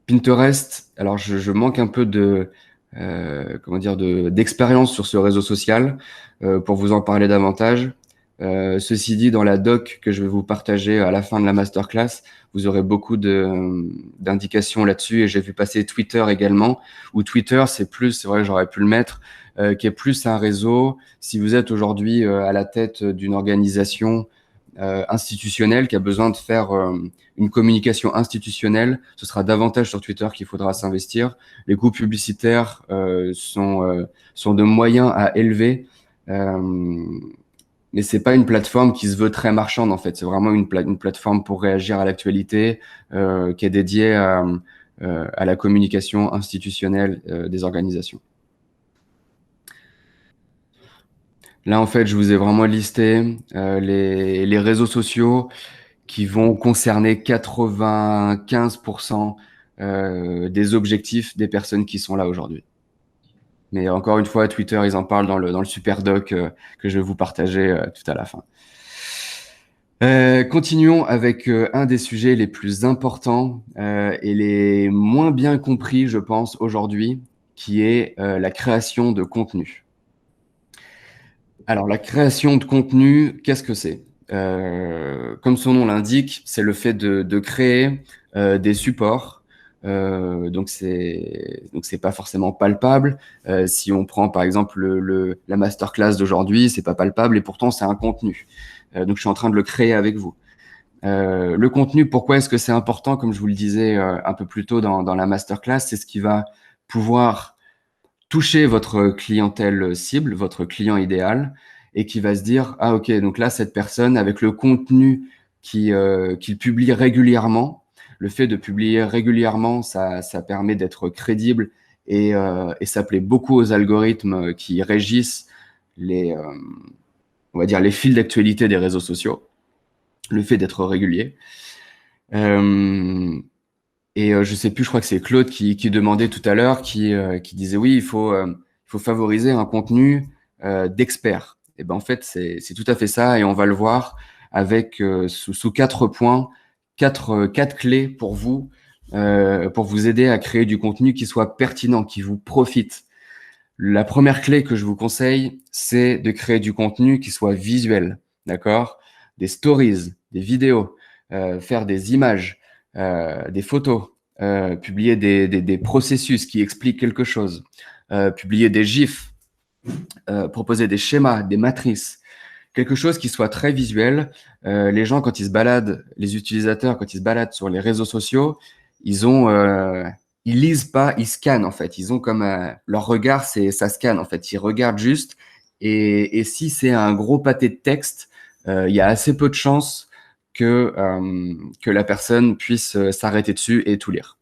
Pinterest, alors je manque un peu d'expérience sur ce réseau social pour vous en parler davantage. Ceci dit, dans la doc que je vais vous partager à la fin de la masterclass, vous aurez beaucoup d'indications là-dessus, et j'ai vu passer Twitter également, où Twitter, c'est vrai, j'aurais pu le mettre, qui est plus un réseau. Si vous êtes aujourd'hui à la tête d'une organisation institutionnelle qui a besoin de faire une communication institutionnelle, ce sera davantage sur Twitter qu'il faudra s'investir. Les coûts publicitaires sont de moyens à élevés. Mais c'est pas une plateforme qui se veut très marchande en fait. C'est vraiment une plateforme pour réagir à l'actualité qui est dédiée à la communication institutionnelle des organisations. Là, en fait, je vous ai vraiment listé les réseaux sociaux qui vont concerner 95% des objectifs des personnes qui sont là aujourd'hui. Mais encore une fois, Twitter, ils en parlent dans le super doc que je vais vous partager tout à la fin. Continuons avec un des sujets les plus importants et les moins bien compris, je pense, aujourd'hui, qui est la création de contenu. Alors, la création de contenu, qu'est-ce que c'est? Comme son nom l'indique, c'est le fait de créer des supports. Donc c'est pas forcément palpable. Si on prend par exemple la masterclass d'aujourd'hui, c'est pas palpable et pourtant c'est un contenu. Donc je suis en train de le créer avec vous. Le contenu, pourquoi est-ce que c'est important? Comme je vous le disais un peu plus tôt dans la masterclass, c'est ce qui va pouvoir toucher votre clientèle cible, votre client idéal, et qui va se dire, ah ok, donc là, cette personne, avec le contenu qu'il publie régulièrement, le fait de publier régulièrement, ça permet d'être crédible et ça plaît beaucoup aux algorithmes qui régissent on va dire les fils d'actualité des réseaux sociaux, le fait d'être régulier. Et je sais plus, je crois que c'est Claude qui demandait tout à l'heure, qui disait oui, il faut favoriser un contenu d'expert. Et ben en fait, c'est tout à fait ça, et on va le voir avec sous 4 points, quatre clés pour vous aider à créer du contenu qui soit pertinent, qui vous profite. La première clé que je vous conseille, c'est de créer du contenu qui soit visuel, d'accord? Des stories, des vidéos, faire des images, des photos, publier des processus qui expliquent quelque chose, publier des gifs, proposer des schémas, des matrices, quelque chose qui soit très visuel. Les gens, quand ils se baladent, les utilisateurs, quand ils se baladent sur les réseaux sociaux, ils lisent pas, ils scannent en fait. Ils ont comme leur regard, ça scanne en fait. Ils regardent juste. Et si c'est un gros pâté de texte, il y a assez peu de chances que la personne puisse s'arrêter dessus et tout lire.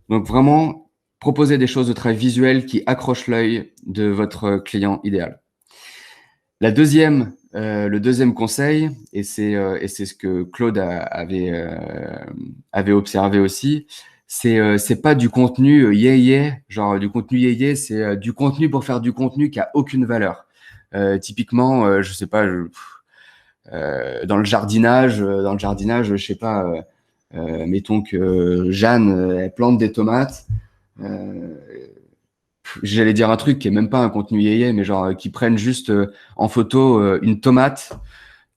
Donc vraiment, proposez des choses de très visuelles qui accrochent l'œil de votre client idéal. Le deuxième conseil, et c'est ce que Claude avait observé aussi, c'est pas du contenu genre du contenu yéyé, c'est du contenu pour faire du contenu qui a aucune valeur. Typiquement, je sais pas, dans le jardinage, je sais pas, mettons que Jeanne, elle plante des tomates. J'allais dire un truc qui est même pas un contenu yéyé, mais genre qui prennent juste en photo une tomate,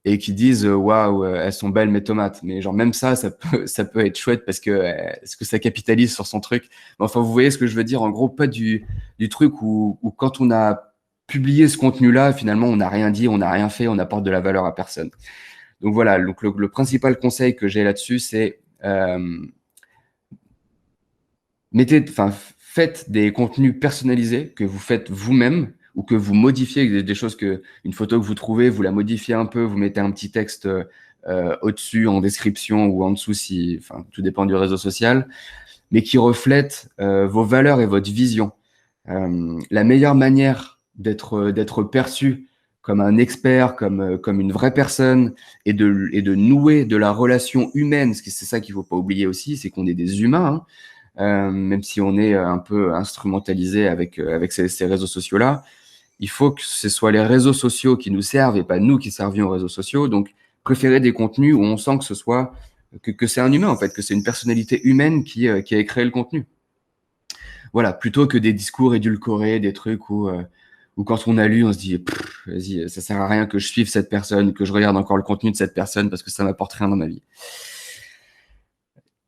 et qui disent waouh, elles sont belles mes tomates. Mais genre même ça peut être chouette parce que ça capitalise sur son truc. Mais enfin, vous voyez ce que je veux dire. En gros, pas du truc où quand on a publié ce contenu-là, finalement, on n'a rien dit, on n'a rien fait, on n'apporte de la valeur à personne. Donc voilà. Donc le principal conseil que j'ai là-dessus, c'est faites des contenus personnalisés que vous faites vous-même ou que vous modifiez, des choses une photo que vous trouvez, vous la modifiez un peu, vous mettez un petit texte au-dessus, en description ou en dessous, tout dépend du réseau social, mais qui reflète vos valeurs et votre vision. La meilleure manière d'être perçu comme un expert, comme une vraie personne, et de nouer de la relation humaine, parce que c'est ça qu'il ne faut pas oublier aussi, c'est qu'on est des humains, même si on est un peu instrumentalisé avec ces réseaux sociaux-là. Il faut que ce soit les réseaux sociaux qui nous servent et pas nous qui servions aux réseaux sociaux. Donc, préférez des contenus où on sent que c'est un humain, en fait, que c'est une personnalité humaine qui a créé le contenu. Voilà, plutôt que des discours édulcorés, des trucs où quand on a lu, on se dit vas-y, ça sert à rien que je suive cette personne, que je regarde encore le contenu de cette personne parce que ça m'apporte rien dans ma vie.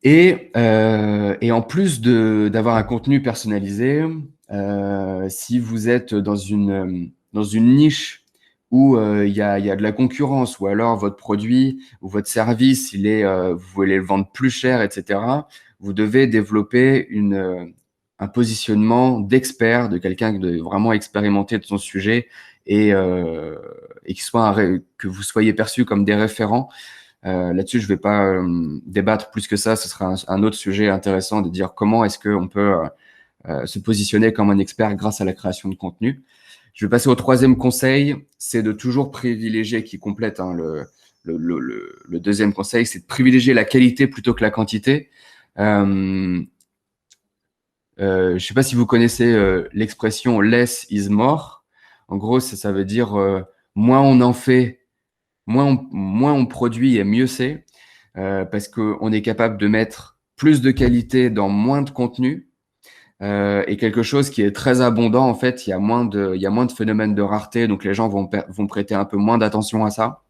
Et en plus d'avoir un contenu personnalisé, si vous êtes dans une niche où il y a de la concurrence, ou alors votre produit ou votre service, vous voulez le vendre plus cher, etc., vous devez développer un positionnement d'expert, de quelqu'un de vraiment expérimenté de son sujet, et que vous soyez perçu comme des référents. Là-dessus, je ne vais pas débattre plus que ça. Ce sera un autre sujet intéressant de dire comment est-ce qu'on peut se positionner comme un expert grâce à la création de contenu. Je vais passer au troisième conseil, c'est de toujours privilégier, qui complète le deuxième conseil, c'est de privilégier la qualité plutôt que la quantité. Je ne sais pas si vous connaissez l'expression « less is more ». En gros, ça veut dire moins on en fait, moins on produit et mieux c'est, parce qu'on est capable de mettre plus de qualité dans moins de contenu, et quelque chose qui est très abondant. En fait, il y a moins de phénomènes de rareté, donc les gens vont prêter un peu moins d'attention à ça.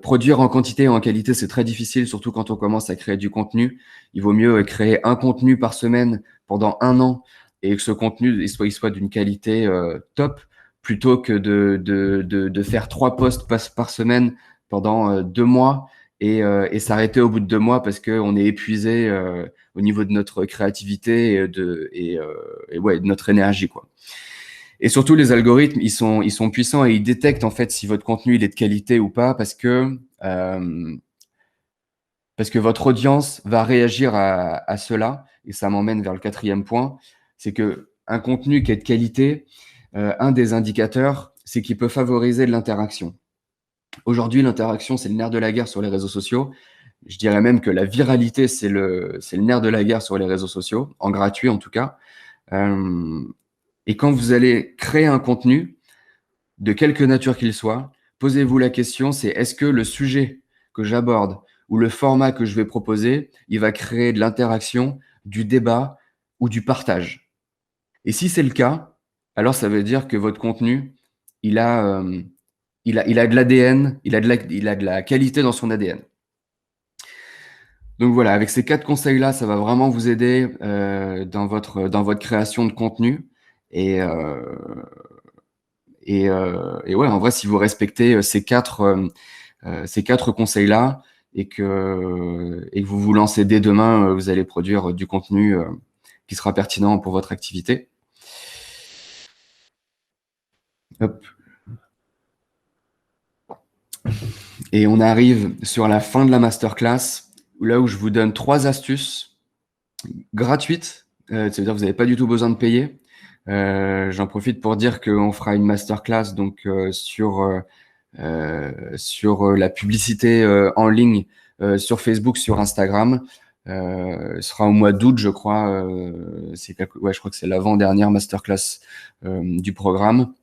Produire en quantité et en qualité, c'est très difficile, surtout quand on commence à créer du contenu. Il vaut mieux créer un contenu par semaine pendant 1 an et que ce contenu il soit d'une qualité top, plutôt que de faire 3 posts par semaine pendant 2 mois et s'arrêter au bout de 2 mois parce qu'on est épuisé au niveau de notre créativité et de notre énergie, quoi. Et surtout, les algorithmes, ils sont puissants et ils détectent en fait si votre contenu il est de qualité ou pas, parce que votre audience va réagir à cela. Et ça m'emmène vers le 4e point, c'est que un contenu qui est de qualité, un des indicateurs, c'est qu'il peut favoriser de l'interaction. Aujourd'hui, l'interaction, c'est le nerf de la guerre sur les réseaux sociaux. Je dirais même que la viralité, c'est le nerf de la guerre sur les réseaux sociaux, en gratuit en tout cas. Et quand vous allez créer un contenu, de quelque nature qu'il soit, posez-vous la question, c'est est-ce que le sujet que j'aborde ou le format que je vais proposer, il va créer de l'interaction, du débat ou du partage? Et si c'est le cas, alors ça veut dire que votre contenu, il a de l'ADN, il a de la qualité dans son ADN. Donc voilà, avec ces 4 conseils-là, ça va vraiment vous aider dans votre création de contenu. Et ouais, en vrai, si vous respectez ces quatre conseils-là et que vous vous lancez dès demain, vous allez produire du contenu qui sera pertinent pour votre activité. Hop. Et on arrive sur la fin de la masterclass, là où je vous donne 3 astuces gratuites. Ça veut dire que vous n'avez pas du tout besoin de payer. J'en profite pour dire qu'on fera une masterclass donc sur la publicité en ligne sur Facebook, sur Instagram. Ce sera au mois d'août, je crois. Je crois que c'est l'avant-dernière masterclass du programme.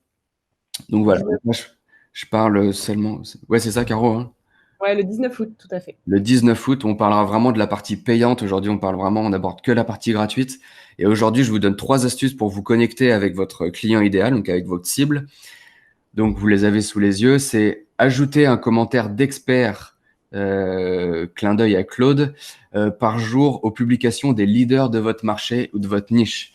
Donc voilà. Moi, je parle seulement. Ouais, c'est ça, Caro, hein? Ouais, le 19 août, tout à fait. Le 19 août, on parlera vraiment de la partie payante. Aujourd'hui, on n'aborde que la partie gratuite. Et aujourd'hui, je vous donne 3 astuces pour vous connecter avec votre client idéal, donc avec votre cible, Donc, vous les avez sous les yeux. C'est ajouter un commentaire d'expert, clin d'œil à Claude, par jour aux publications des leaders de votre marché ou de votre niche.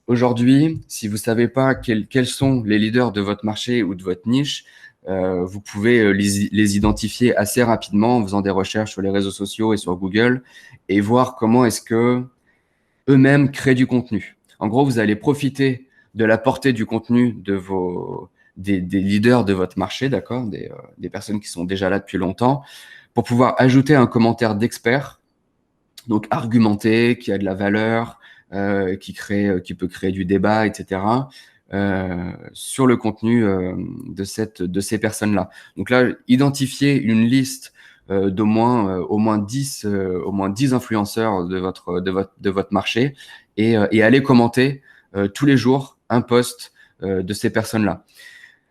Aujourd'hui, si vous ne savez pas quels sont les leaders de votre marché ou de votre niche, vous pouvez les identifier assez rapidement en faisant des recherches sur les réseaux sociaux et sur Google et voir comment est-ce que eux-mêmes créent du contenu. En gros, vous allez profiter de la portée du contenu des leaders de votre marché, d'accord, des personnes qui sont déjà là depuis longtemps, pour pouvoir ajouter un commentaire d'expert, donc argumenté, qui a de la valeur, qui peut créer du débat, etc. Sur le contenu de ces personnes-là. Donc là, identifier une liste au moins 10 influenceurs de votre marché et aller commenter tous les jours un post de ces personnes-là.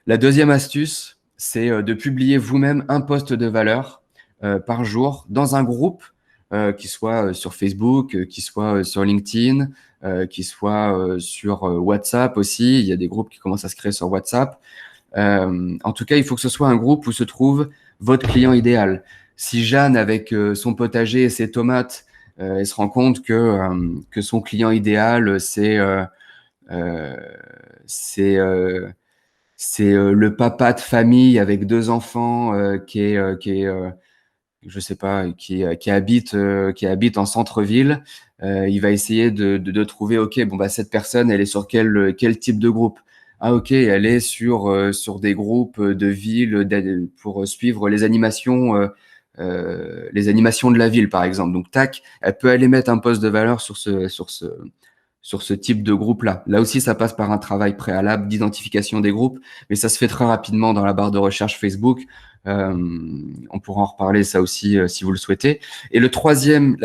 La deuxième astuce, c'est de publier vous-même un post de valeur par jour dans un groupe qui soit sur Facebook, qui soit sur LinkedIn, qui soit sur WhatsApp aussi. Il y a des groupes qui commencent à se créer sur WhatsApp. En tout cas, il faut que ce soit un groupe où se trouve votre client idéal. Si Jeanne, avec son potager et ses tomates, elle se rend compte que son client idéal, c'est le papa de famille avec 2 enfants je sais pas, qui habite en centre-ville, il va essayer de trouver, ok, bon bah cette personne, elle est sur quel type de groupe? Ah ok, elle est sur des groupes de ville pour suivre les animations de la ville, par exemple. Donc tac, elle peut aller mettre un poste de valeur sur ce type de groupe-là. Là aussi, ça passe par un travail préalable d'identification des groupes, mais ça se fait très rapidement dans la barre de recherche Facebook. On pourra en reparler ça aussi si vous le souhaitez. Et la troisième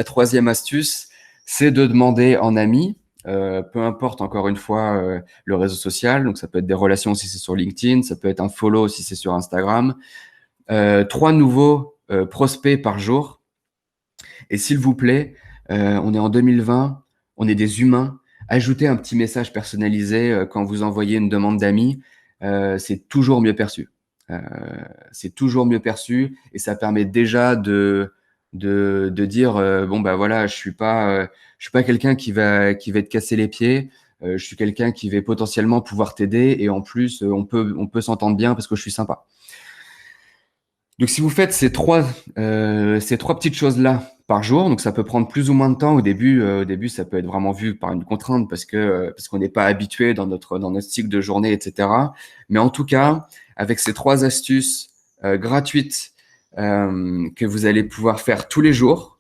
astuce, c'est de demander en ami, peu importe encore une fois le réseau social, donc ça peut être des relations si c'est sur LinkedIn, ça peut être un follow si c'est sur Instagram, 3 nouveaux prospects par jour. Et s'il vous plaît, on est en 2020, on est des humains. Ajoutez un petit message personnalisé quand vous envoyez une demande d'amis, c'est toujours mieux perçu. C'est toujours mieux perçu et ça permet déjà de dire bon bah voilà, je suis pas quelqu'un qui va te casser les pieds, je suis quelqu'un qui va potentiellement pouvoir t'aider et en plus on peut s'entendre bien parce que je suis sympa. Donc si vous faites ces trois petites choses-là par jour, donc ça peut prendre plus ou moins de temps au début. Au début, ça peut être vraiment vu par une contrainte parce qu'on n'est pas habitué dans notre cycle de journée, etc. Mais en tout cas, avec ces 3 astuces gratuites que vous allez pouvoir faire tous les jours,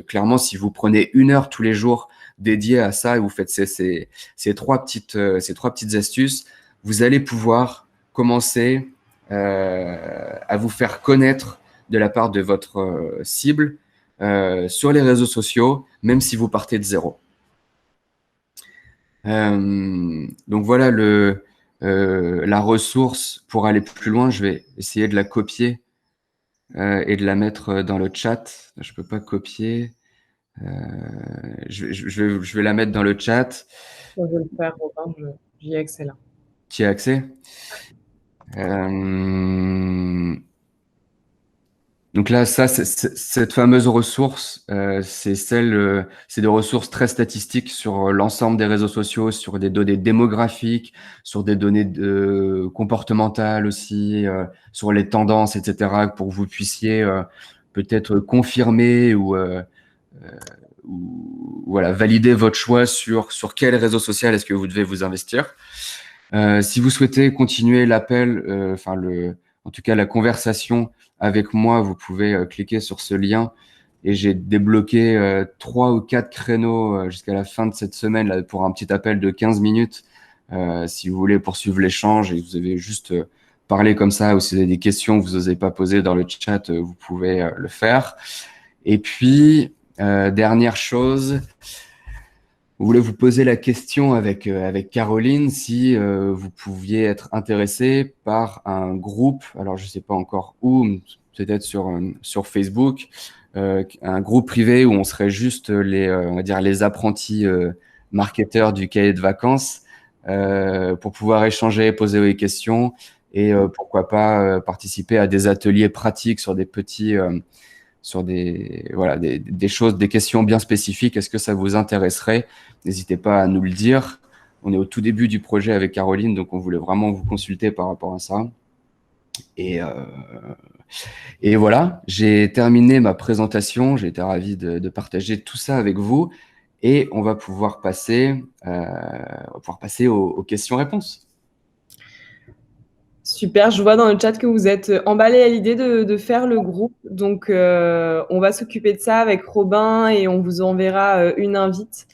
clairement, si vous prenez 1 heure tous les jours dédiée à ça et vous faites ces 3 petites astuces, vous allez pouvoir commencer à vous faire connaître de la part de votre cible sur les réseaux sociaux, même si vous partez de zéro. Donc voilà la ressource pour aller plus loin. Je vais essayer de la copier et de la mettre dans le chat. Je peux pas copier. Je vais la mettre dans le chat. Je vais le faire, Robin, j'y ai accès là. Qui a accès? Donc là, cette fameuse ressource, c'est des ressources très statistiques sur l'ensemble des réseaux sociaux, sur des données démographiques, sur des données comportementales aussi, sur les tendances, etc., pour que vous puissiez peut-être confirmer ou voilà, valider votre choix sur quel réseau social est-ce que vous devez vous investir. Si vous souhaitez continuer l'appel, en tout cas la conversation avec moi, vous pouvez cliquer sur ce lien et j'ai débloqué 3 ou 4 créneaux jusqu'à la fin de cette semaine là, pour un petit appel de 15 minutes. Si vous voulez poursuivre l'échange et que vous avez juste parlé comme ça ou si vous avez des questions que vous n'osez pas poser dans le chat, vous pouvez le faire. Et puis, dernière chose, je voulais vous poser la question avec Caroline si vous pouviez être intéressé par un groupe, alors je ne sais pas encore où, peut-être sur Facebook, un groupe privé où on serait juste on va dire les apprentis marketeurs du cahier de vacances pour pouvoir échanger, poser des questions et pourquoi pas participer à des ateliers pratiques sur des petits, sur des choses, des questions bien spécifiques. Est-ce que ça vous intéresserait? N'hésitez pas à nous le dire. On est au tout début du projet avec Caroline, donc on voulait vraiment vous consulter par rapport à ça. Et voilà, j'ai terminé ma présentation. J'ai été ravi de partager tout ça avec vous. Et on va pouvoir passer, aux questions-réponses. Super, je vois dans le chat que vous êtes emballé à l'idée de faire le groupe. Donc, on va s'occuper de ça avec Robin et on vous enverra une invite.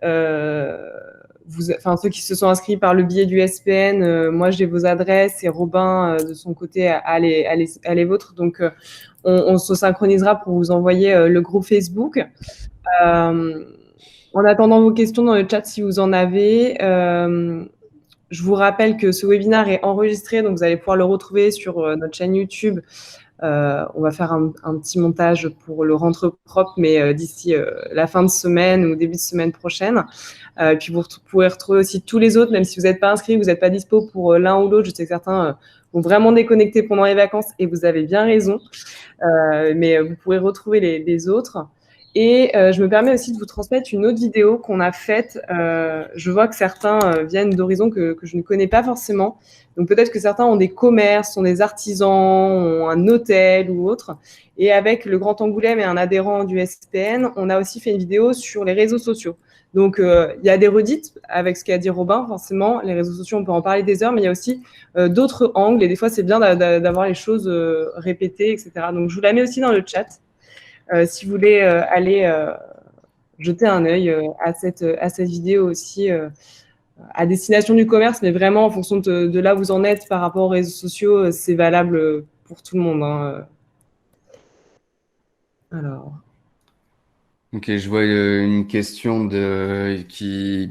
Ceux qui se sont inscrits par le biais du SPN, moi j'ai vos adresses et Robin de son côté a les vôtres. Donc, on se synchronisera pour vous envoyer le groupe Facebook. En attendant vos questions dans le chat, si vous en avez, je vous rappelle que ce webinaire est enregistré, donc vous allez pouvoir le retrouver sur notre chaîne YouTube. On va faire un petit montage pour le rendre propre, mais d'ici la fin de semaine ou début de semaine prochaine. Puis vous pourrez retrouver aussi tous les autres, même si vous n'êtes pas inscrit, vous n'êtes pas dispo pour l'un ou l'autre. Je sais que certains vont vraiment déconnecter pendant les vacances et vous avez bien raison. Mais vous pourrez retrouver les autres. Et je me permets aussi de vous transmettre une autre vidéo qu'on a faite. Je vois que certains viennent d'horizons que je ne connais pas forcément. Donc peut-être que certains ont des commerces, sont des artisans, ont un hôtel ou autre. Et avec le Grand Angoulême et un adhérent du SPN, on a aussi fait une vidéo sur les réseaux sociaux. Donc il y a des redites avec ce qu'a dit Robin, forcément. Les réseaux sociaux, on peut en parler des heures, mais il y a aussi d'autres angles. Et des fois, c'est bien d'avoir les choses répétées, etc. Donc je vous la mets aussi dans le chat. Si vous voulez aller jeter un œil à cette vidéo aussi à destination du commerce, mais vraiment en fonction de là où vous en êtes par rapport aux réseaux sociaux, c'est valable pour tout le monde. Hein. Alors. Ok, je vois une question qui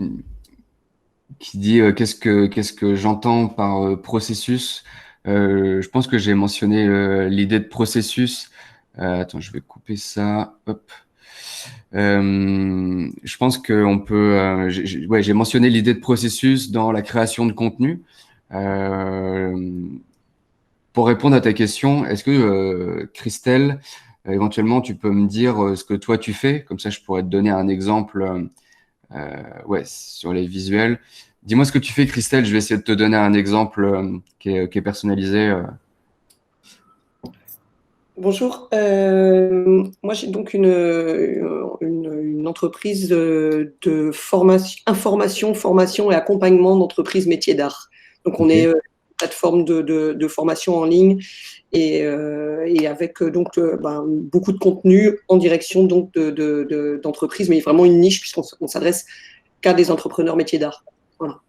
dit qu'est-ce que j'entends par processus. Je pense que j'ai mentionné l'idée de processus. Attends, je vais couper ça. Hop. Je pense qu'on peut. J'ai mentionné l'idée de processus dans la création de contenu. Pour répondre à ta question, est-ce que Christelle, éventuellement, tu peux me dire ce que toi tu fais? Comme ça, je pourrais te donner un exemple sur les visuels. Dis-moi ce que tu fais, Christelle. Je vais essayer de te donner un exemple qui est personnalisé. Bonjour, moi j'ai donc une entreprise de formation et accompagnement d'entreprises métiers d'art. Donc on est une plateforme de formation en ligne et avec beaucoup de contenu en direction donc d'entreprises, mais vraiment une niche puisqu'on s'adresse qu'à des entrepreneurs métiers d'art. Voilà.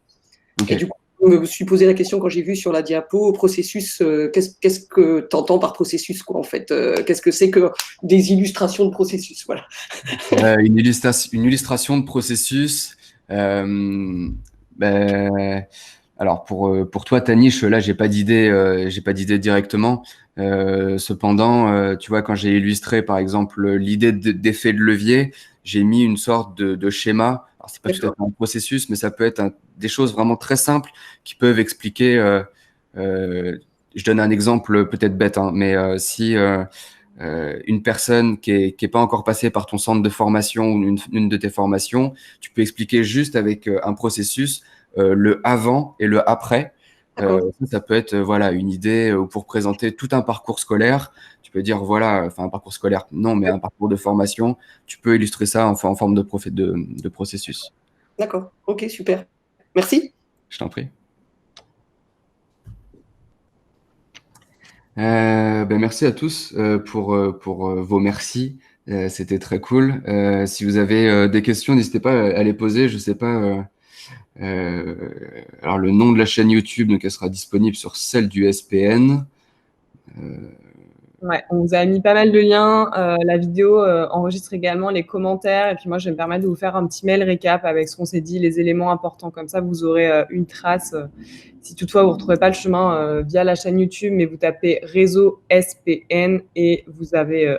Okay. Et du coup, je me suis posé la question quand j'ai vu sur la diapo, processus, qu'est-ce que tu entends par processus, quoi, en fait qu'est-ce que c'est que des illustrations de processus, voilà. Une illustration de processus. Alors pour toi, ta niche, là, j'ai pas d'idée directement. Cependant, tu vois, quand j'ai illustré, par exemple, l'idée d'effet de levier, j'ai mis une sorte de schéma. Alors, c'est pas tout à fait un processus, mais ça peut être des choses vraiment très simples qui peuvent expliquer. Je donne un exemple peut-être bête, hein, mais si une personne qui est pas encore passée par ton centre de formation ou une de tes formations, tu peux expliquer juste avec un processus le avant et le après. Ça peut être une idée pour présenter tout un parcours scolaire. Tu peux dire un parcours scolaire, non, mais un parcours de formation. Tu peux illustrer ça en forme de processus. D'accord, ok, super. Merci. Je t'en prie. Merci à tous pour vos merci. C'était très cool. Si vous avez des questions, n'hésitez pas à les poser. Je sais pas. Alors le nom de la chaîne YouTube, donc elle sera disponible sur celle du SPN. Ouais, on vous a mis pas mal de liens. La vidéo enregistre également les commentaires. Et puis moi, je vais me permettre de vous faire un petit mail récap avec ce qu'on s'est dit, les éléments importants. Comme ça, vous aurez une trace. Si toutefois, vous ne retrouvez pas le chemin via la chaîne YouTube, mais vous tapez réseau SPN et vous avez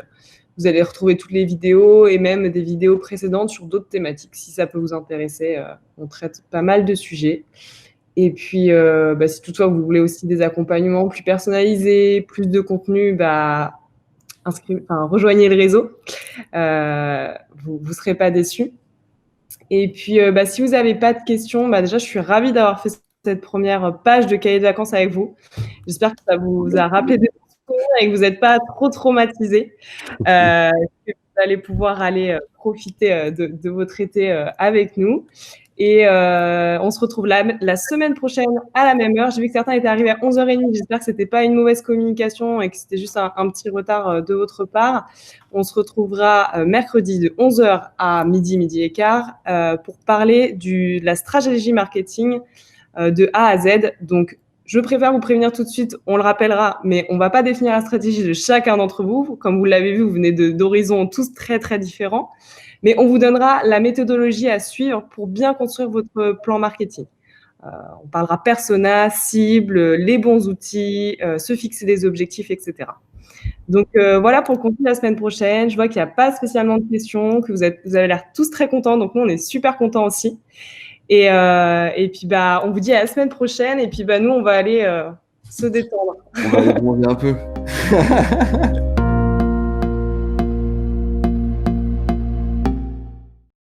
Vous allez retrouver toutes les vidéos et même des vidéos précédentes sur d'autres thématiques. Si ça peut vous intéresser, on traite pas mal de sujets. Et puis, si toutefois vous voulez aussi des accompagnements plus personnalisés, plus de contenu, rejoignez le réseau. Vous ne serez pas déçus. Et puis, si vous n'avez pas de questions, déjà, je suis ravie d'avoir fait cette première page de cahier de vacances avec vous. J'espère que ça vous a rappelé des souvenirs et que vous n'êtes pas trop traumatisés. Que vous allez pouvoir aller profiter de votre été avec nous. Et on se retrouve la semaine prochaine à la même heure. J'ai vu que certains étaient arrivés à 11h30. J'espère que ce n'était pas une mauvaise communication et que c'était juste un petit retard de votre part. On se retrouvera mercredi de 11h à midi et quart pour parler de la stratégie marketing de A à Z. Donc, je préfère vous prévenir tout de suite, on le rappellera, mais on ne va pas définir la stratégie de chacun d'entre vous. Comme vous l'avez vu, vous venez d'horizons tous très, très différents. Mais on vous donnera la méthodologie à suivre pour bien construire votre plan marketing. On parlera persona, cible, les bons outils, se fixer des objectifs, etc. Donc, voilà pour le contenu de la semaine prochaine. Je vois qu'il n'y a pas spécialement de questions, que vous avez l'air tous très contents. Donc, nous, on est super contents aussi. Et puis, on vous dit à la semaine prochaine. Et puis, nous, on va aller se détendre. On va aller bronzer un peu.